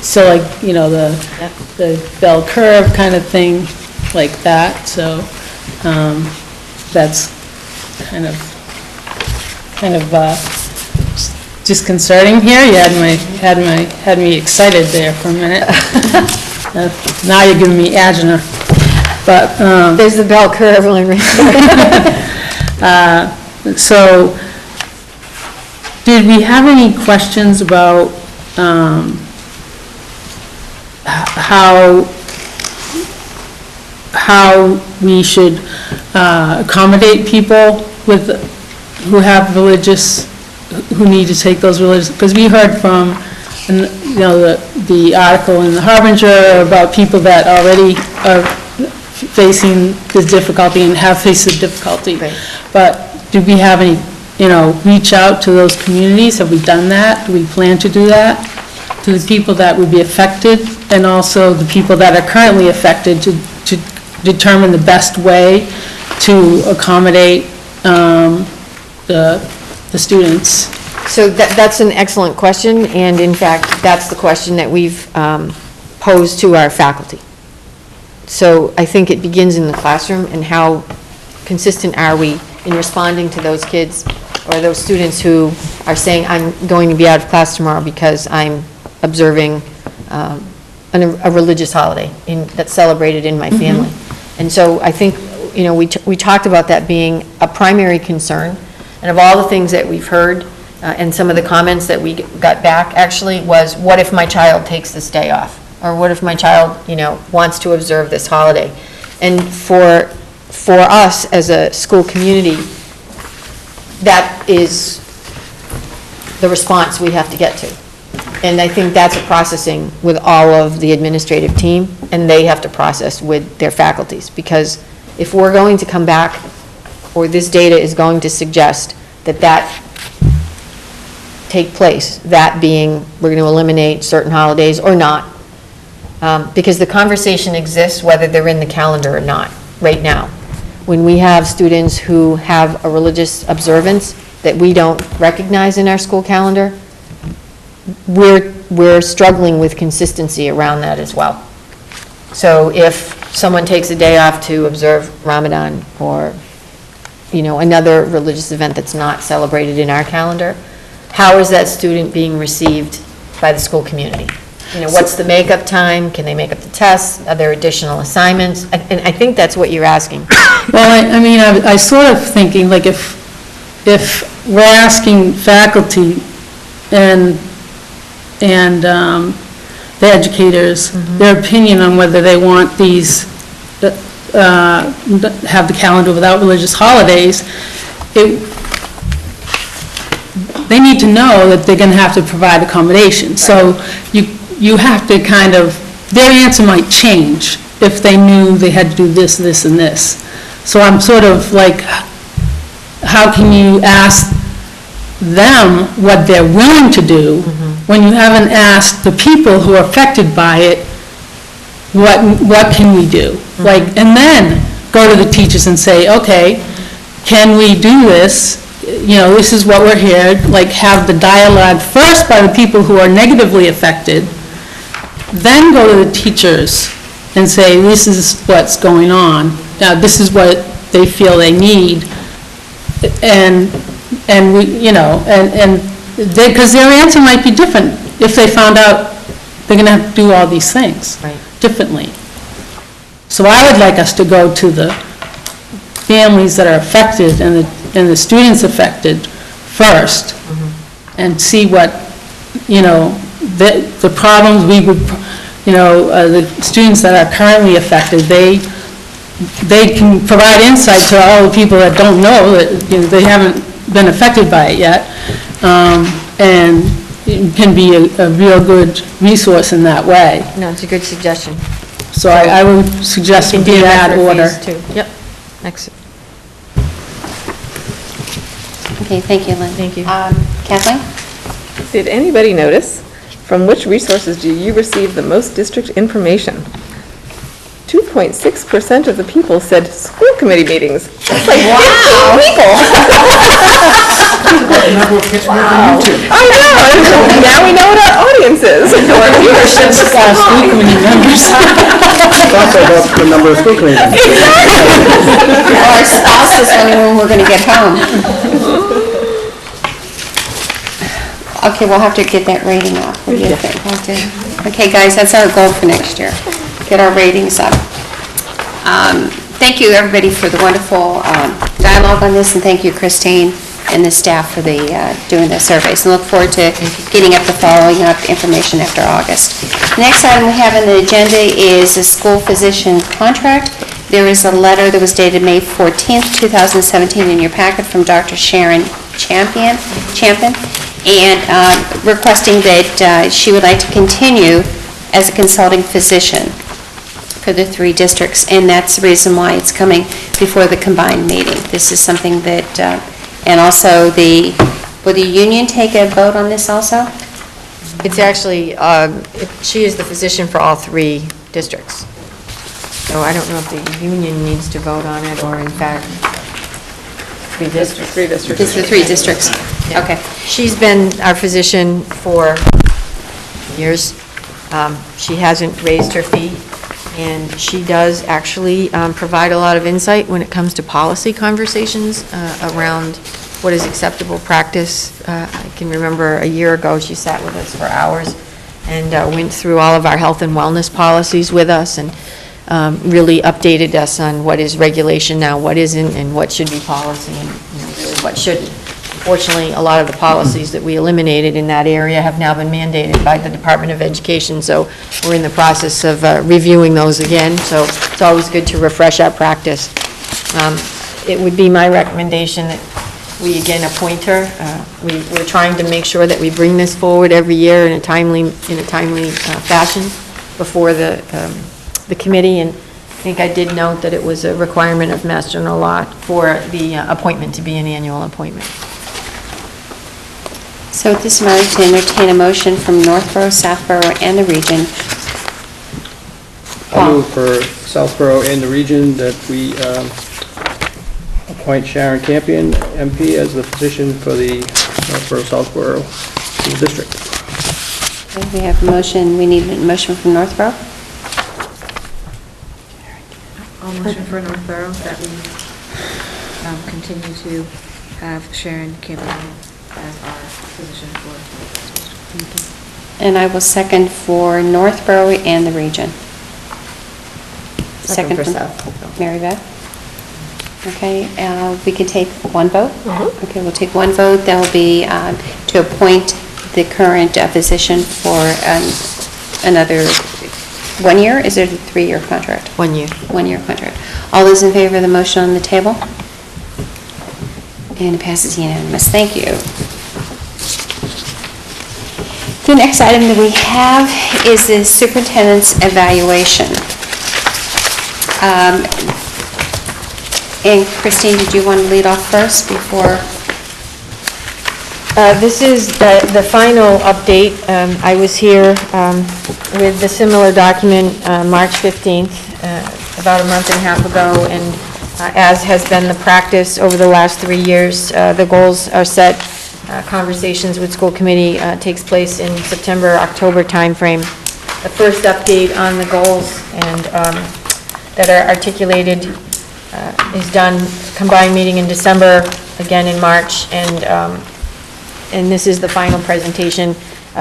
so like, you know, the bell curve kind of thing like that. So that's kind of disconcerting here. You had me excited there for a minute. Now you're giving me agina. But There's the bell curve, so, did we have any questions about how we should accommodate people who have religious, who need to take those religious, because we heard from, you know, the article in the Harbinger about people that already are facing this difficulty and have faced the difficulty. Right. But do we have any, you know, reach out to those communities? Have we done that? Do we plan to do that? To the people that would be affected, and also the people that are currently affected, to determine the best way to accommodate the students? So that's an excellent question, and in fact, that's the question that we've posed to our faculty. So I think it begins in the classroom, and how consistent are we in responding to those kids or those students who are saying, I'm going to be out of class tomorrow because I'm observing a religious holiday that's celebrated in my family. And so I think, you know, we talked about that being a primary concern, and of all the things that we've heard, and some of the comments that we got back actually was, what if my child takes this day off? Or what if my child, you know, wants to observe this holiday? And for us as a school community, that is the response we have to get to. And I think that's a processing with all of the administrative team, and they have to process with their faculties. Because if we're going to come back, or this data is going to suggest that take place, that being we're going to eliminate certain holidays or not, because the conversation exists whether they're in the calendar or not right now. When we have students who have a religious observance that we don't recognize in our school calendar, we're struggling with consistency around that as well. So if someone takes a day off to observe Ramadan, or, you know, another religious event that's not celebrated in our calendar, how is that student being received by the school community? You know, what's the makeup time? Can they make up the tests? Are there additional assignments? And I think that's what you're asking. Well, I mean, I sort of thinking, like, if we're asking faculty and the educators, their opinion on whether they want these, have the calendar without religious holidays, they need to know that they're going to have to provide accommodations. So you have to kind of, their answer might change if they knew they had to do this, this, and this. So I'm sort of like, how can you ask them what they're willing to do when you haven't asked the people who are affected by it, what can we do? Like, and then go to the teachers and say, okay, can we do this? You know, this is what we're here, like, have the dialogue first by the people who are negatively affected, then go to the teachers and say, this is what's going on. Now, this is what they feel they need. And we, you know, and because their answer might be different if they found out they're going to have to do all these things differently. So I would like us to go to the families that are affected and the students affected first, and see what, you know, the problems we would, you know, the students that are currently affected, they can provide insight to all the people that don't know, that, you know, they haven't been affected by it yet, and it can be a real good resource in that way. No, it's a good suggestion. So I would suggest it be in that order. Yep, excellent. Okay, thank you, Lynn. Thank you. Kathleen? Did anybody notice From which resources do you receive the most district information? 2.6% of the people said school committee meetings. That's like 15 people. I know. Now we know what our audience is. Or viewership. School committee members. Also about the number of school committees. Our spouses only when we're going to get home. Okay, we'll have to get that rating up. What do you think? Okay, guys, that's our goal for next year. Get our ratings up. Thank you, everybody, for the wonderful dialogue on this, and thank you, Christine and the staff for doing the surveys. And look forward to getting up the following up information after August. Next item we have on the agenda is the school physician contract. There is a letter that was dated May 14th, 2017 in your packet from Dr. Sharon Champion, and requesting that she would like to continue as a consulting physician for the 3 districts, and that's the reason why it's coming before the combined meeting. This is something that, and also will the union take a vote on this also? It's actually, she is the physician for all 3 districts. So I don't know if the union needs to vote on it, or in fact, 3 districts. 3 districts. It's the 3 districts. Yeah. Okay. She's been our physician for years. She hasn't raised her fee, and she does actually provide a lot of insight when it comes to policy conversations around what is acceptable practice. I can remember a year ago, she sat with us for hours and went through all of our health and wellness policies with us, and really updated us on what is regulation now, what isn't, and what should be policy, and really what shouldn't. Fortunately, a lot of the policies that we eliminated in that area have now been mandated by the Department of Education, so we're in the process of reviewing those again, so it's always good to refresh our practice. It would be my recommendation that we again appoint her. We're trying to make sure that we bring this forward every year in a timely fashion before the committee, and I think I did note that it was a requirement of Mass General Law for the appointment to be an annual appointment. So at this time, I'd like to entertain a motion from Northborough, Southborough, and the region. I'll move for Southborough and the region that we appoint Sharon Campion, MP, as the physician for the Northborough, Southborough School District. Okay, we have a motion, we need a motion from Northborough. I'll motion for Northborough that we continue to have Sharon Campion as our physician for the district. And I will second for Northborough and the region. Second for from Southborough. Mary Beth. Okay, we can take one vote? Okay, we'll take one vote. That will be to appoint the current physician for another 1 year? Is it a 3-year contract? 1 year. 1-year contract. All those in favor of the motion on the table? And it passes unanimous. Thank you. The next item that we have is the superintendent's evaluation. And Christine, did you want to lead off first before? This is the final update. I was here with the similar document March 15th, about a month and a half ago, and as has been the practice over the last 3 years, the goals are set. Conversations with school committee takes place in September, October timeframe. The first update on the goals and that are articulated is done, combined meeting in December, again in March, and this is the final presentation.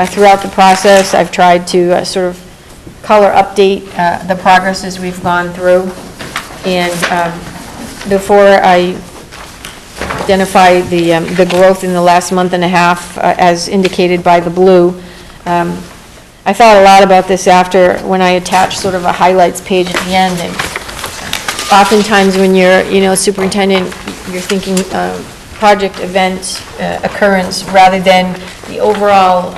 Throughout the process, I've tried to sort of color update the progress as we've gone through, and before I identify the growth in the last month and a half, as indicated by the blue, I thought a lot about this after, when I attached sort of a highlights page at the end, and oftentimes when you're, superintendent, you're thinking project, event, occurrence, rather than the overall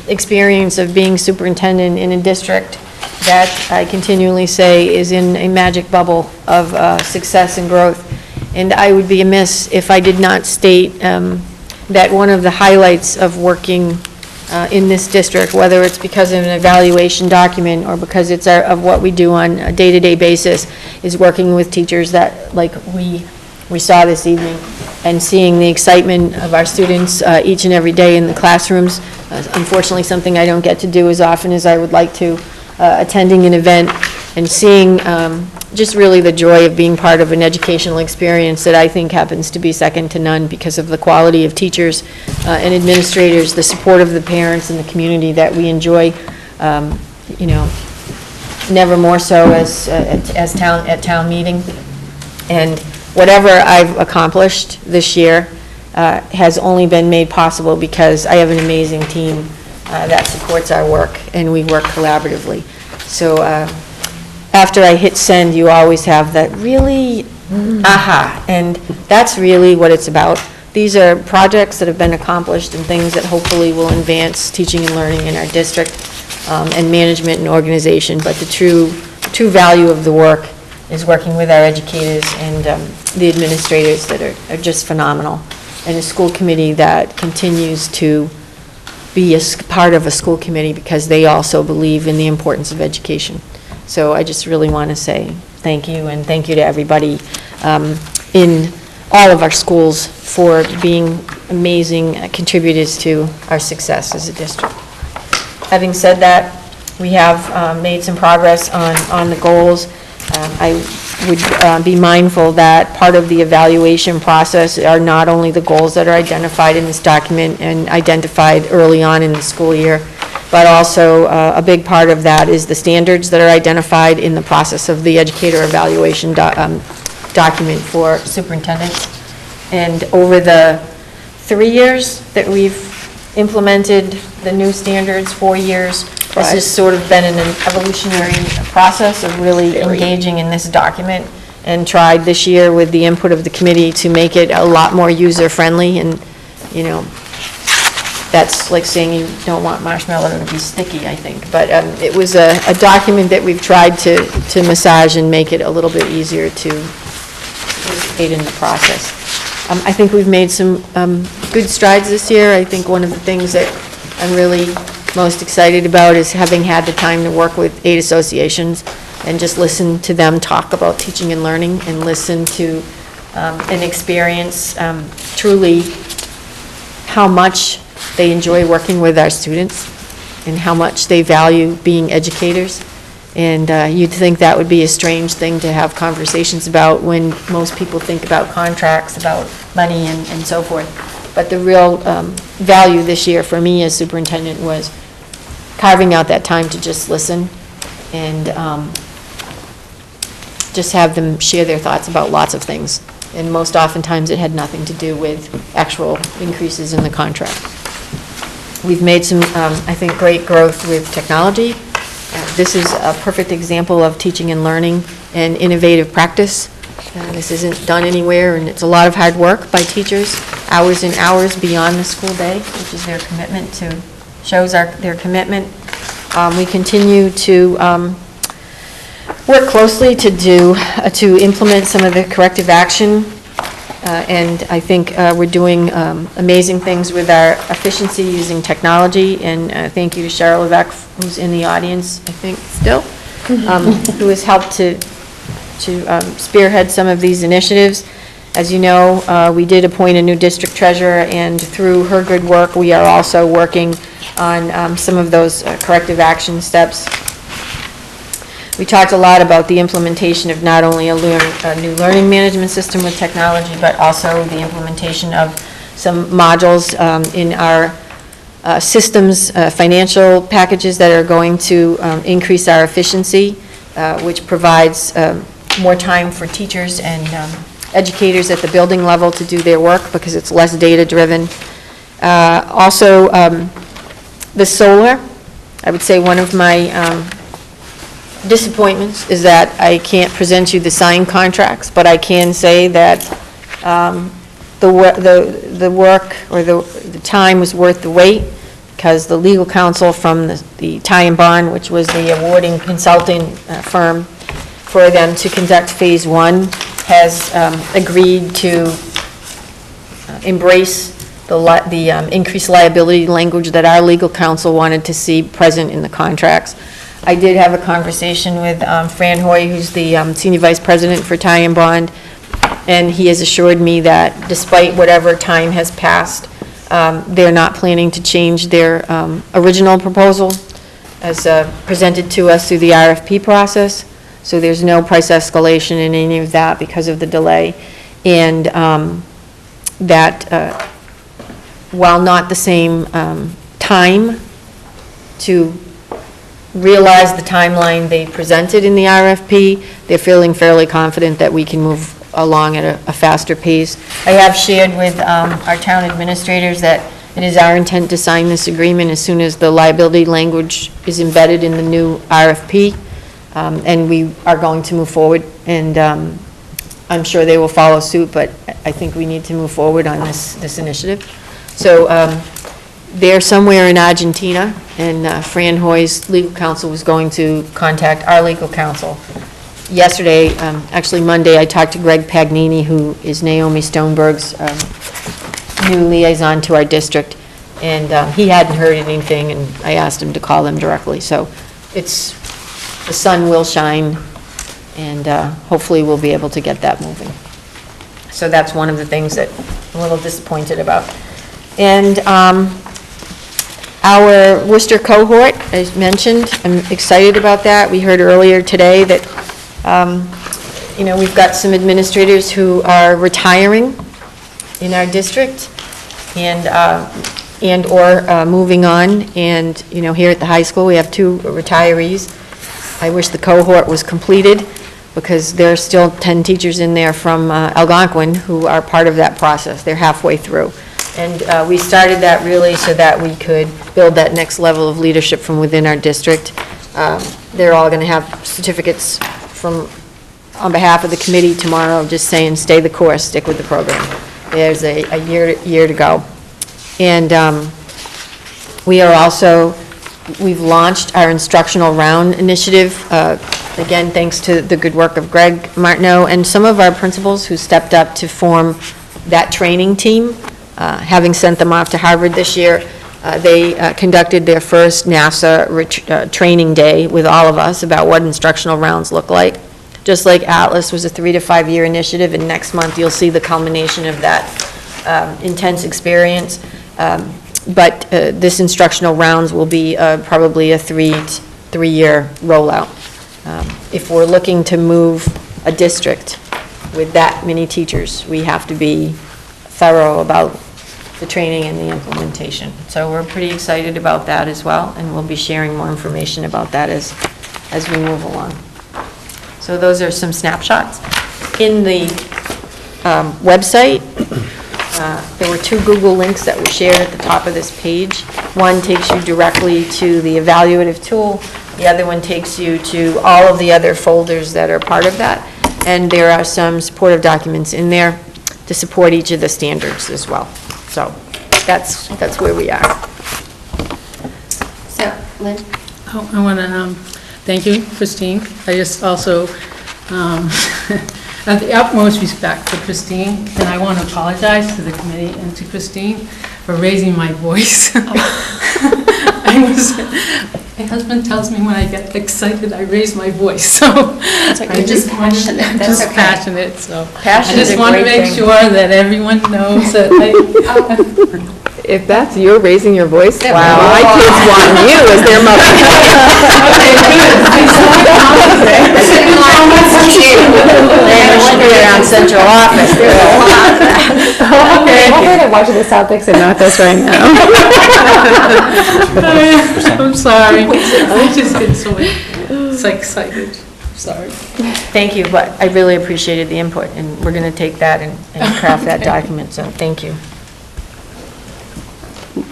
experience of being superintendent in a district that I continually say is in a magic bubble of success and growth. And I would be amiss if I did not state that one of the highlights of working in this district, whether it's because of an evaluation document or because it's of what we do on a day-to-day basis, is working with teachers that, like we saw this evening, and seeing the excitement of our students each and every day in the classrooms. Unfortunately, something I don't get to do as often as I would like to, attending an event and seeing just really the joy of being part of an educational experience that I think happens to be second to none because of the quality of teachers and administrators, the support of the parents and the community that we enjoy, you know, never more so at town meeting. And whatever I've accomplished this year has only been made possible because I have an amazing team that supports our work, and we work collaboratively. So after I hit send, you always have that really, aha, and that's really what it's about. These are projects that have been accomplished and things that hopefully will advance teaching and learning in our district and management and organization, but the true value of the work is working with our educators and the administrators that are just phenomenal, and a school committee that continues to be a part of a school committee because they also believe in the importance of education. So I just really want to say thank you, and thank you to everybody in all of our schools for being amazing contributors to our success as a district. Having said that, we have made some progress on the goals. I would be mindful that part of the evaluation process are not only the goals that are identified in this document and identified early on in the school year, but also a big part of that is the standards that are identified in the process of the educator evaluation document for superintendents. And over the 3 years that we've implemented the new standards, 4 years, this has sort of been an evolutionary process of really engaging in this document, and tried this year with the input of the committee to make it a lot more user-friendly. And, you know, that's like saying you don't want marshmallow to be sticky, I think. But it was a document that we've tried to massage and make it a little bit easier to participate in the process. I think we've made some good strides this year. I think one of the things that I'm really most excited about is having had the time to work with 8 associations and just listen to them talk about teaching and learning, and listen to and experience truly how much they enjoy working with our students and how much they value being educators. And you'd think that would be a strange thing to have conversations about when most people think about contracts, about money and so forth. But the real value this year for me as superintendent was carving out that time to just listen and just have them share their thoughts about lots of things. And most oftentimes it had nothing to do with actual increases in the contract. We've made some, I think, great growth with technology. This is a perfect example of teaching and learning and innovative practice. This isn't done anywhere, and it's a lot of hard work by teachers, hours and hours beyond the school day, which is their commitment to, shows their commitment. We continue to work closely to implement some of the corrective action, and I think we're doing amazing things with our efficiency using technology, and thank you to Cheryl Levesque, who's in the audience, I think, still, who has helped to spearhead some of these initiatives. As you know, we did appoint a new district treasurer, and through her good work, we are also working on some of those corrective action steps. We talked a lot about the implementation of not only a new learning management system with technology, but also the implementation of some modules in our systems, financial packages that are going to increase our efficiency, which provides more time for teachers and educators at the building level to do their work because it's less data-driven. Also, the solar, I would say one of my disappointments is that I can't present you the signed contracts, but I can say that the work or the time was worth the wait, because the legal counsel from the Tie and Bond, which was the awarding consulting firm for them to conduct Phase 1, has agreed to embrace the increased liability language that our legal counsel wanted to see present in the contracts. I did have a conversation with Fran Hoy, who's the Senior Vice President for Tie and Bond, and he has assured me that despite whatever time has passed, they're not planning to change their original proposal as presented to us through the RFP process. So there's no price escalation in any of that because of the delay. And that while not the same time to realize the timeline they presented in the RFP, they're feeling fairly confident that we can move along at a faster pace. I have shared with our town administrators that it is our intent to sign this agreement as soon as the liability language is embedded in the new RFP, and we are going to move forward, and I'm sure they will follow suit, but I think we need to move forward on this initiative. So they're somewhere in Argentina, and Fran Hoy's legal counsel was going to contact our legal counsel. Yesterday, actually Monday, I talked to Greg Pagnini, who is Naomi Stoneberg's new liaison to our district, and he hadn't heard anything, and I asked him to call them directly. So the sun will shine, and hopefully we'll be able to get that moving. So that's one of the things that I'm a little disappointed about. And our Worcester cohort, as mentioned, I'm excited about that. We heard earlier today that we've got some administrators who are retiring in our district and/or moving on. And, here at the high school, we have 2 retirees. I wish the cohort was completed because there are still 10 teachers in there from Algonquin who are part of that process. They're halfway through. And we started that really so that we could build that next level of leadership from within our district. They're all going to have certificates on behalf of the committee tomorrow, just saying, stay the course, stick with the program. There's a year to go. And we've launched our Instructional Round initiative, again, thanks to the good work of Greg Martineau and some of our principals who stepped up to form that training team. Having sent them off to Harvard this year, they conducted their first NASA training day with all of us about what instructional rounds look like. Just like Atlas was a 3 to 5 year initiative, and next month you'll see the culmination of that intense experience. But this instructional rounds will be probably a 3-year rollout. If we're looking to move a district with that many teachers, we have to be thorough about the training and the implementation. So we're pretty excited about that as well, and we'll be sharing more information about that as we move along. So those are some snapshots. In the website, there were 2 Google links that were shared at the top of this page. One takes you directly to the evaluative tool. The other one takes you to all of the other folders that are part of that. And there are some supportive documents in there to support each of the standards as well. So that's where we are. So, Lynn? I want to thank you, Christine. I just also have the utmost respect for Christine, and I want to apologize to the committee and to Christine for raising my voice. My husband tells me when I get excited, I raise my voice, so. You're just passionate, that's just okay. passionate, so. Passion I is just a want to great make thing. sure that everyone knows that If that's you raising your voice, Wow. my kids want you as their mother. And we should be around central office. There's a lot. Okay. I'm watching the Southborough and Northborough right now. I'm sorry. I just get so excited. Sorry. Thank you, but I really appreciated the input, and we're going to take that and craft that document, so thank you.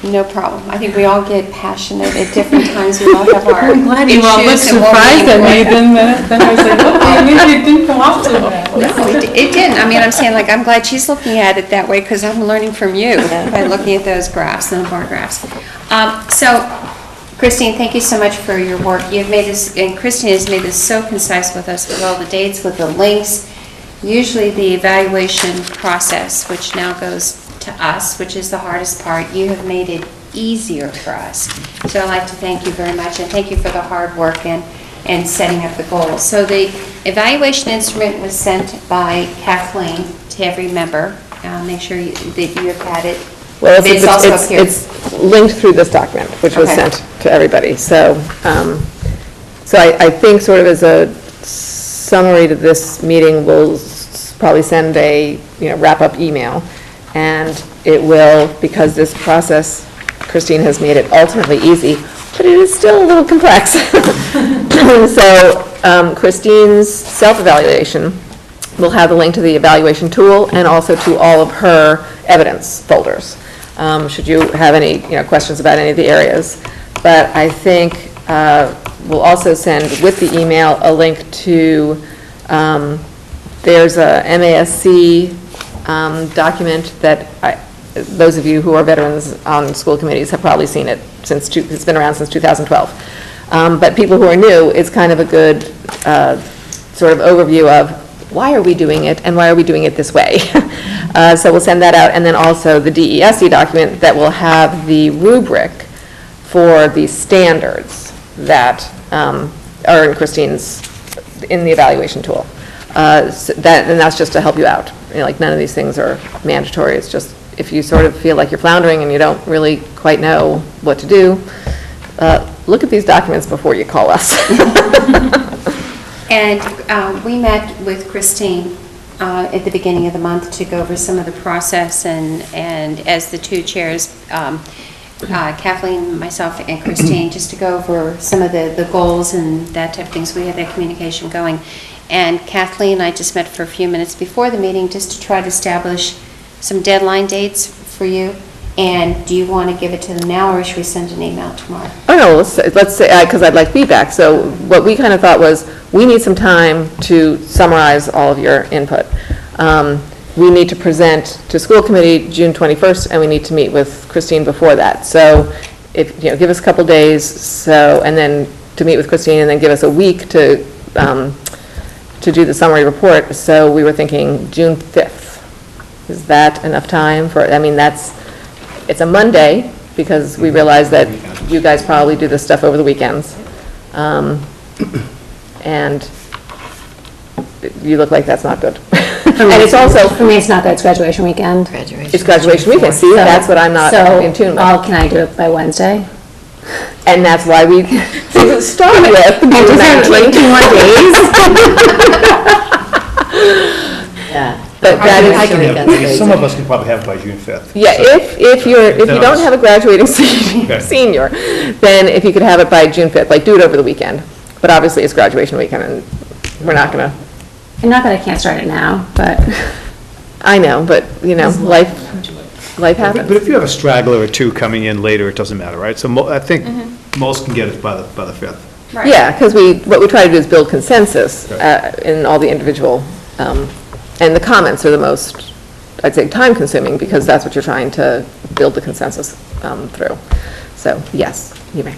No problem. I think we all get passionate at different times. We all have our I'm glad you all looked issues and what we surprised at me, enjoy. then I was like, okay, maybe it didn't come off so bad. No, it didn't. I mean, I'm saying, like, I'm glad she's looking at it that way because I'm learning from you by looking at those graphs and the bar graphs. So, Christine, thank you so much for your work. You've made this, and Christine has made this so concise with us with all the dates, with the links. Usually the evaluation process, which now goes to us, which is the hardest part. You have made it easier for us. So I'd like to thank you very much, and thank you for the hard work and setting up the goals. So the evaluation instrument was sent by Kathleen to every member. Make sure that you have had it. Well, It's also up here. it's linked through this document, which was Okay. sent to everybody. So, I think sort of as a summary to this meeting, we'll probably send a, wrap-up email. And it will, because this process, Christine has made it ultimately easy, but it is still a little complex. So, Christine's self-evaluation will have the link to the evaluation tool and also to all of her evidence folders, should you have any, questions about any of the areas. But I think we'll also send with the email a link to, there's a MASC document that those of you who are veterans on school committees have probably seen it it's been around since 2012. But people who are new, it's kind of a good sort of overview of why are we doing it and why are we doing it this way. So we'll send that out, and then also the DESE document that will have the rubric for the standards that are in Christine's, in the evaluation tool. And that's just to help you out. Like, none of these things are mandatory. It's just, if you sort of feel like you're floundering and you don't really quite know what to do, look at these documents before you call us. And we met with Christine at the beginning of the month to go over some of the process, and as the two chairs, Kathleen, myself, and Christine, just to go over some of the goals and that type of things. We had that communication going. And Kathleen and I just met for a few minutes before the meeting just to try to establish some deadline dates for you. And do you want to give it to them now, or should we send an email tomorrow? Oh, no, let's say, because I'd like feedback. So what we kind of thought was, we need some time to summarize all of your input. We need to present to school committee June 21st, and we need to meet with Christine before that. So if, give us a couple days, and then to meet with Christine, and then give us a week to do the summary report. So we were thinking June 5th. Is that enough time for, it's a Monday, because we realize that you guys probably do this stuff over the weekends. And you look like that's not good. And it's also, For me, it's not that, it's graduation weekend. it's graduation weekend. See, that's what I'm not in tune with. Can I do it by Wednesday? And that's why we start with June 19th. Yeah. But that is, Some of us can probably have it by June 5th. yeah, if you don't have a graduating senior, then if you could have it by June 5th, like, do it over the weekend. But obviously, it's graduation weekend, and we're not gonna. And not that I can't start it now, but. I know, but, life happens. But if you have a straggler or two coming in later, it doesn't matter, right? So I think most can get it by the 5th. Right. Yeah, because what we try to do is build consensus in all the individual, and the comments are the most, I'd say, time-consuming, because that's what you're trying to build the consensus through. So, yes, you may.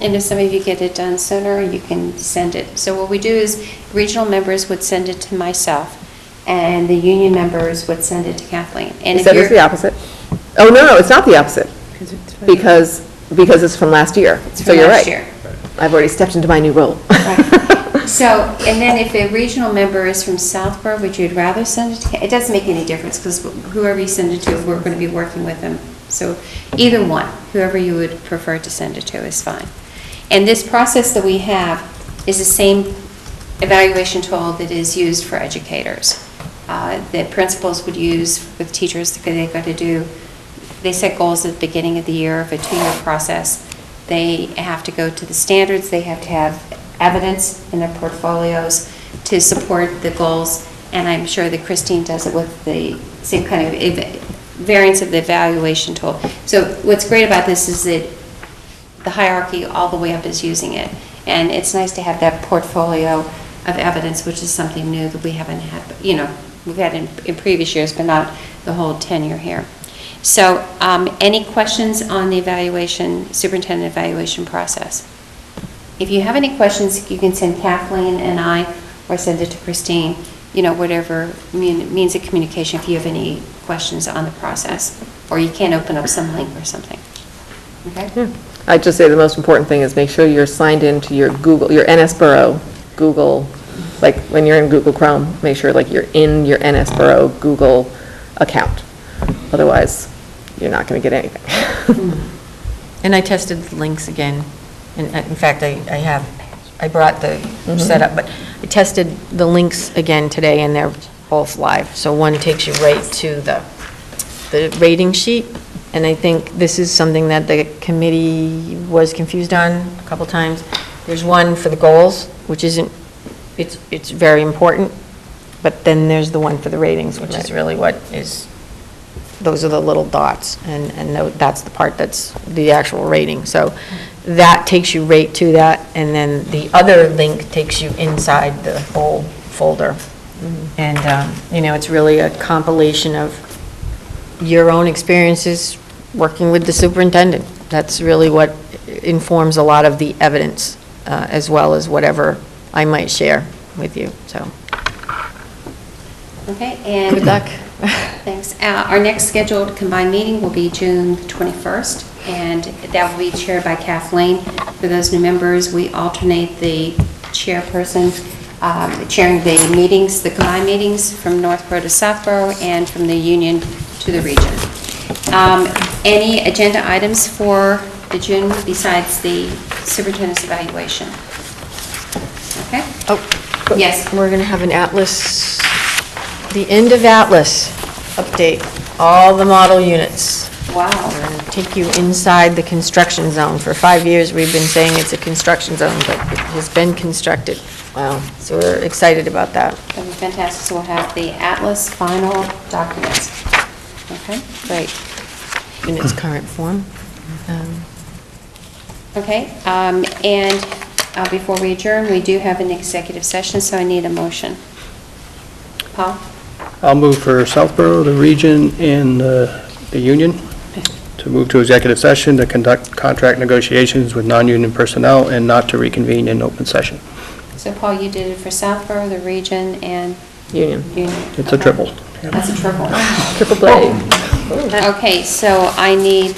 And if some of you get it done sooner, you can send it. So what we do is, regional members would send it to myself, and the union members would send it to Kathleen. And if So you're it's the opposite. Oh, no, it's not the opposite, because it's from last year. It's So from you're last right. year. I've already stepped into my new role. So, and then if a regional member is from Southborough, would you rather send it to, it doesn't make any difference, because whoever you send it to, we're going to be working with them. So either one, whoever you would prefer to send it to is fine. And this process that we have is the same evaluation tool that is used for educators. The principals would use with teachers, they've got to do, they set goals at the beginning of the year of a 2-year process. They have to go to the standards, they have to have evidence in their portfolios to support the goals, and I'm sure that Christine does it with the same kind of variance of the evaluation tool. So what's great about this is that the hierarchy all the way up is using it, and it's nice to have that portfolio of evidence, which is something new that we haven't had, we've had in previous years, but not the whole tenure here. So any questions on the superintendent evaluation process? If you have any questions, you can send Kathleen and I, or send it to Christine, whatever means of communication, if you have any questions on the process, or you can't open up some link or something. Okay? I'd just say the most important thing is make sure you're signed into your Google, your NSBorough Google, like when you're in Google Chrome, make sure like you're in your NSBorough Google account. Otherwise, you're not going to get anything. And I tested the links again, and in fact, I brought the setup, but I tested the links again today, and they're both live. So one takes you right to the rating sheet, and I think this is something that the committee was confused on a couple times. There's one for the goals, which isn't, it's very important, but then there's the one for the ratings, which is really what is, those are the little dots, and that's the part that's the actual rating. So that takes you right to that, and then the other link takes you inside the whole folder. And, it's really a compilation of your own experiences working with the superintendent. That's really what informs a lot of the evidence, as well as whatever I might share with you, so. Okay, and... Good luck. Thanks. Our next scheduled combined meeting will be June 21st, and that will be chaired by Kathleen. For those new members, we alternate the chairperson chairing the meetings, the combined meetings from Northborough to Southborough and from the Union to the region. Any agenda items for the June besides the superintendent's evaluation? Okay? Oh, yes. We're going to have an Atlas, the end of Atlas update, all the model units. Wow. We're going to take you inside the construction zone. For 5 years, we've been saying it's a construction zone, but it has been constructed. Wow, so we're excited about that. That'll be fantastic. So we'll have the Atlas final documents. Okay? Right. In its current form. Okay, and before we adjourn, we do have an executive session, so I need a motion. Paul? I'll move for Southborough, the region, and the union to move to executive session to conduct contract negotiations with non-union personnel and not to reconvene in open session. So Paul, you did it for Southborough, the region, and? Union. It's a triple. That's a triple. Triple play. Okay, so I need,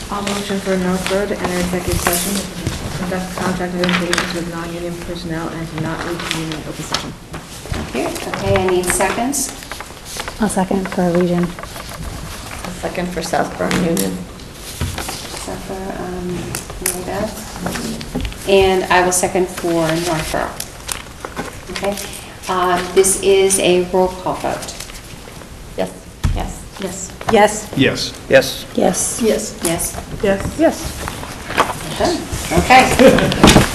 I'll motion for Northborough to enter executive session to conduct contract negotiations with non-union personnel and to not reconvene in open session. okay, I need seconds. I'll second for a region. Second for Southborough Union. Southborough, Mary Beth. And I will second for Northborough. Okay, this is a roll call vote. Yes. Yes. Yes. Yes. Yes. Yes. Yes. Yes. Yes. Yes. Yes. Okay.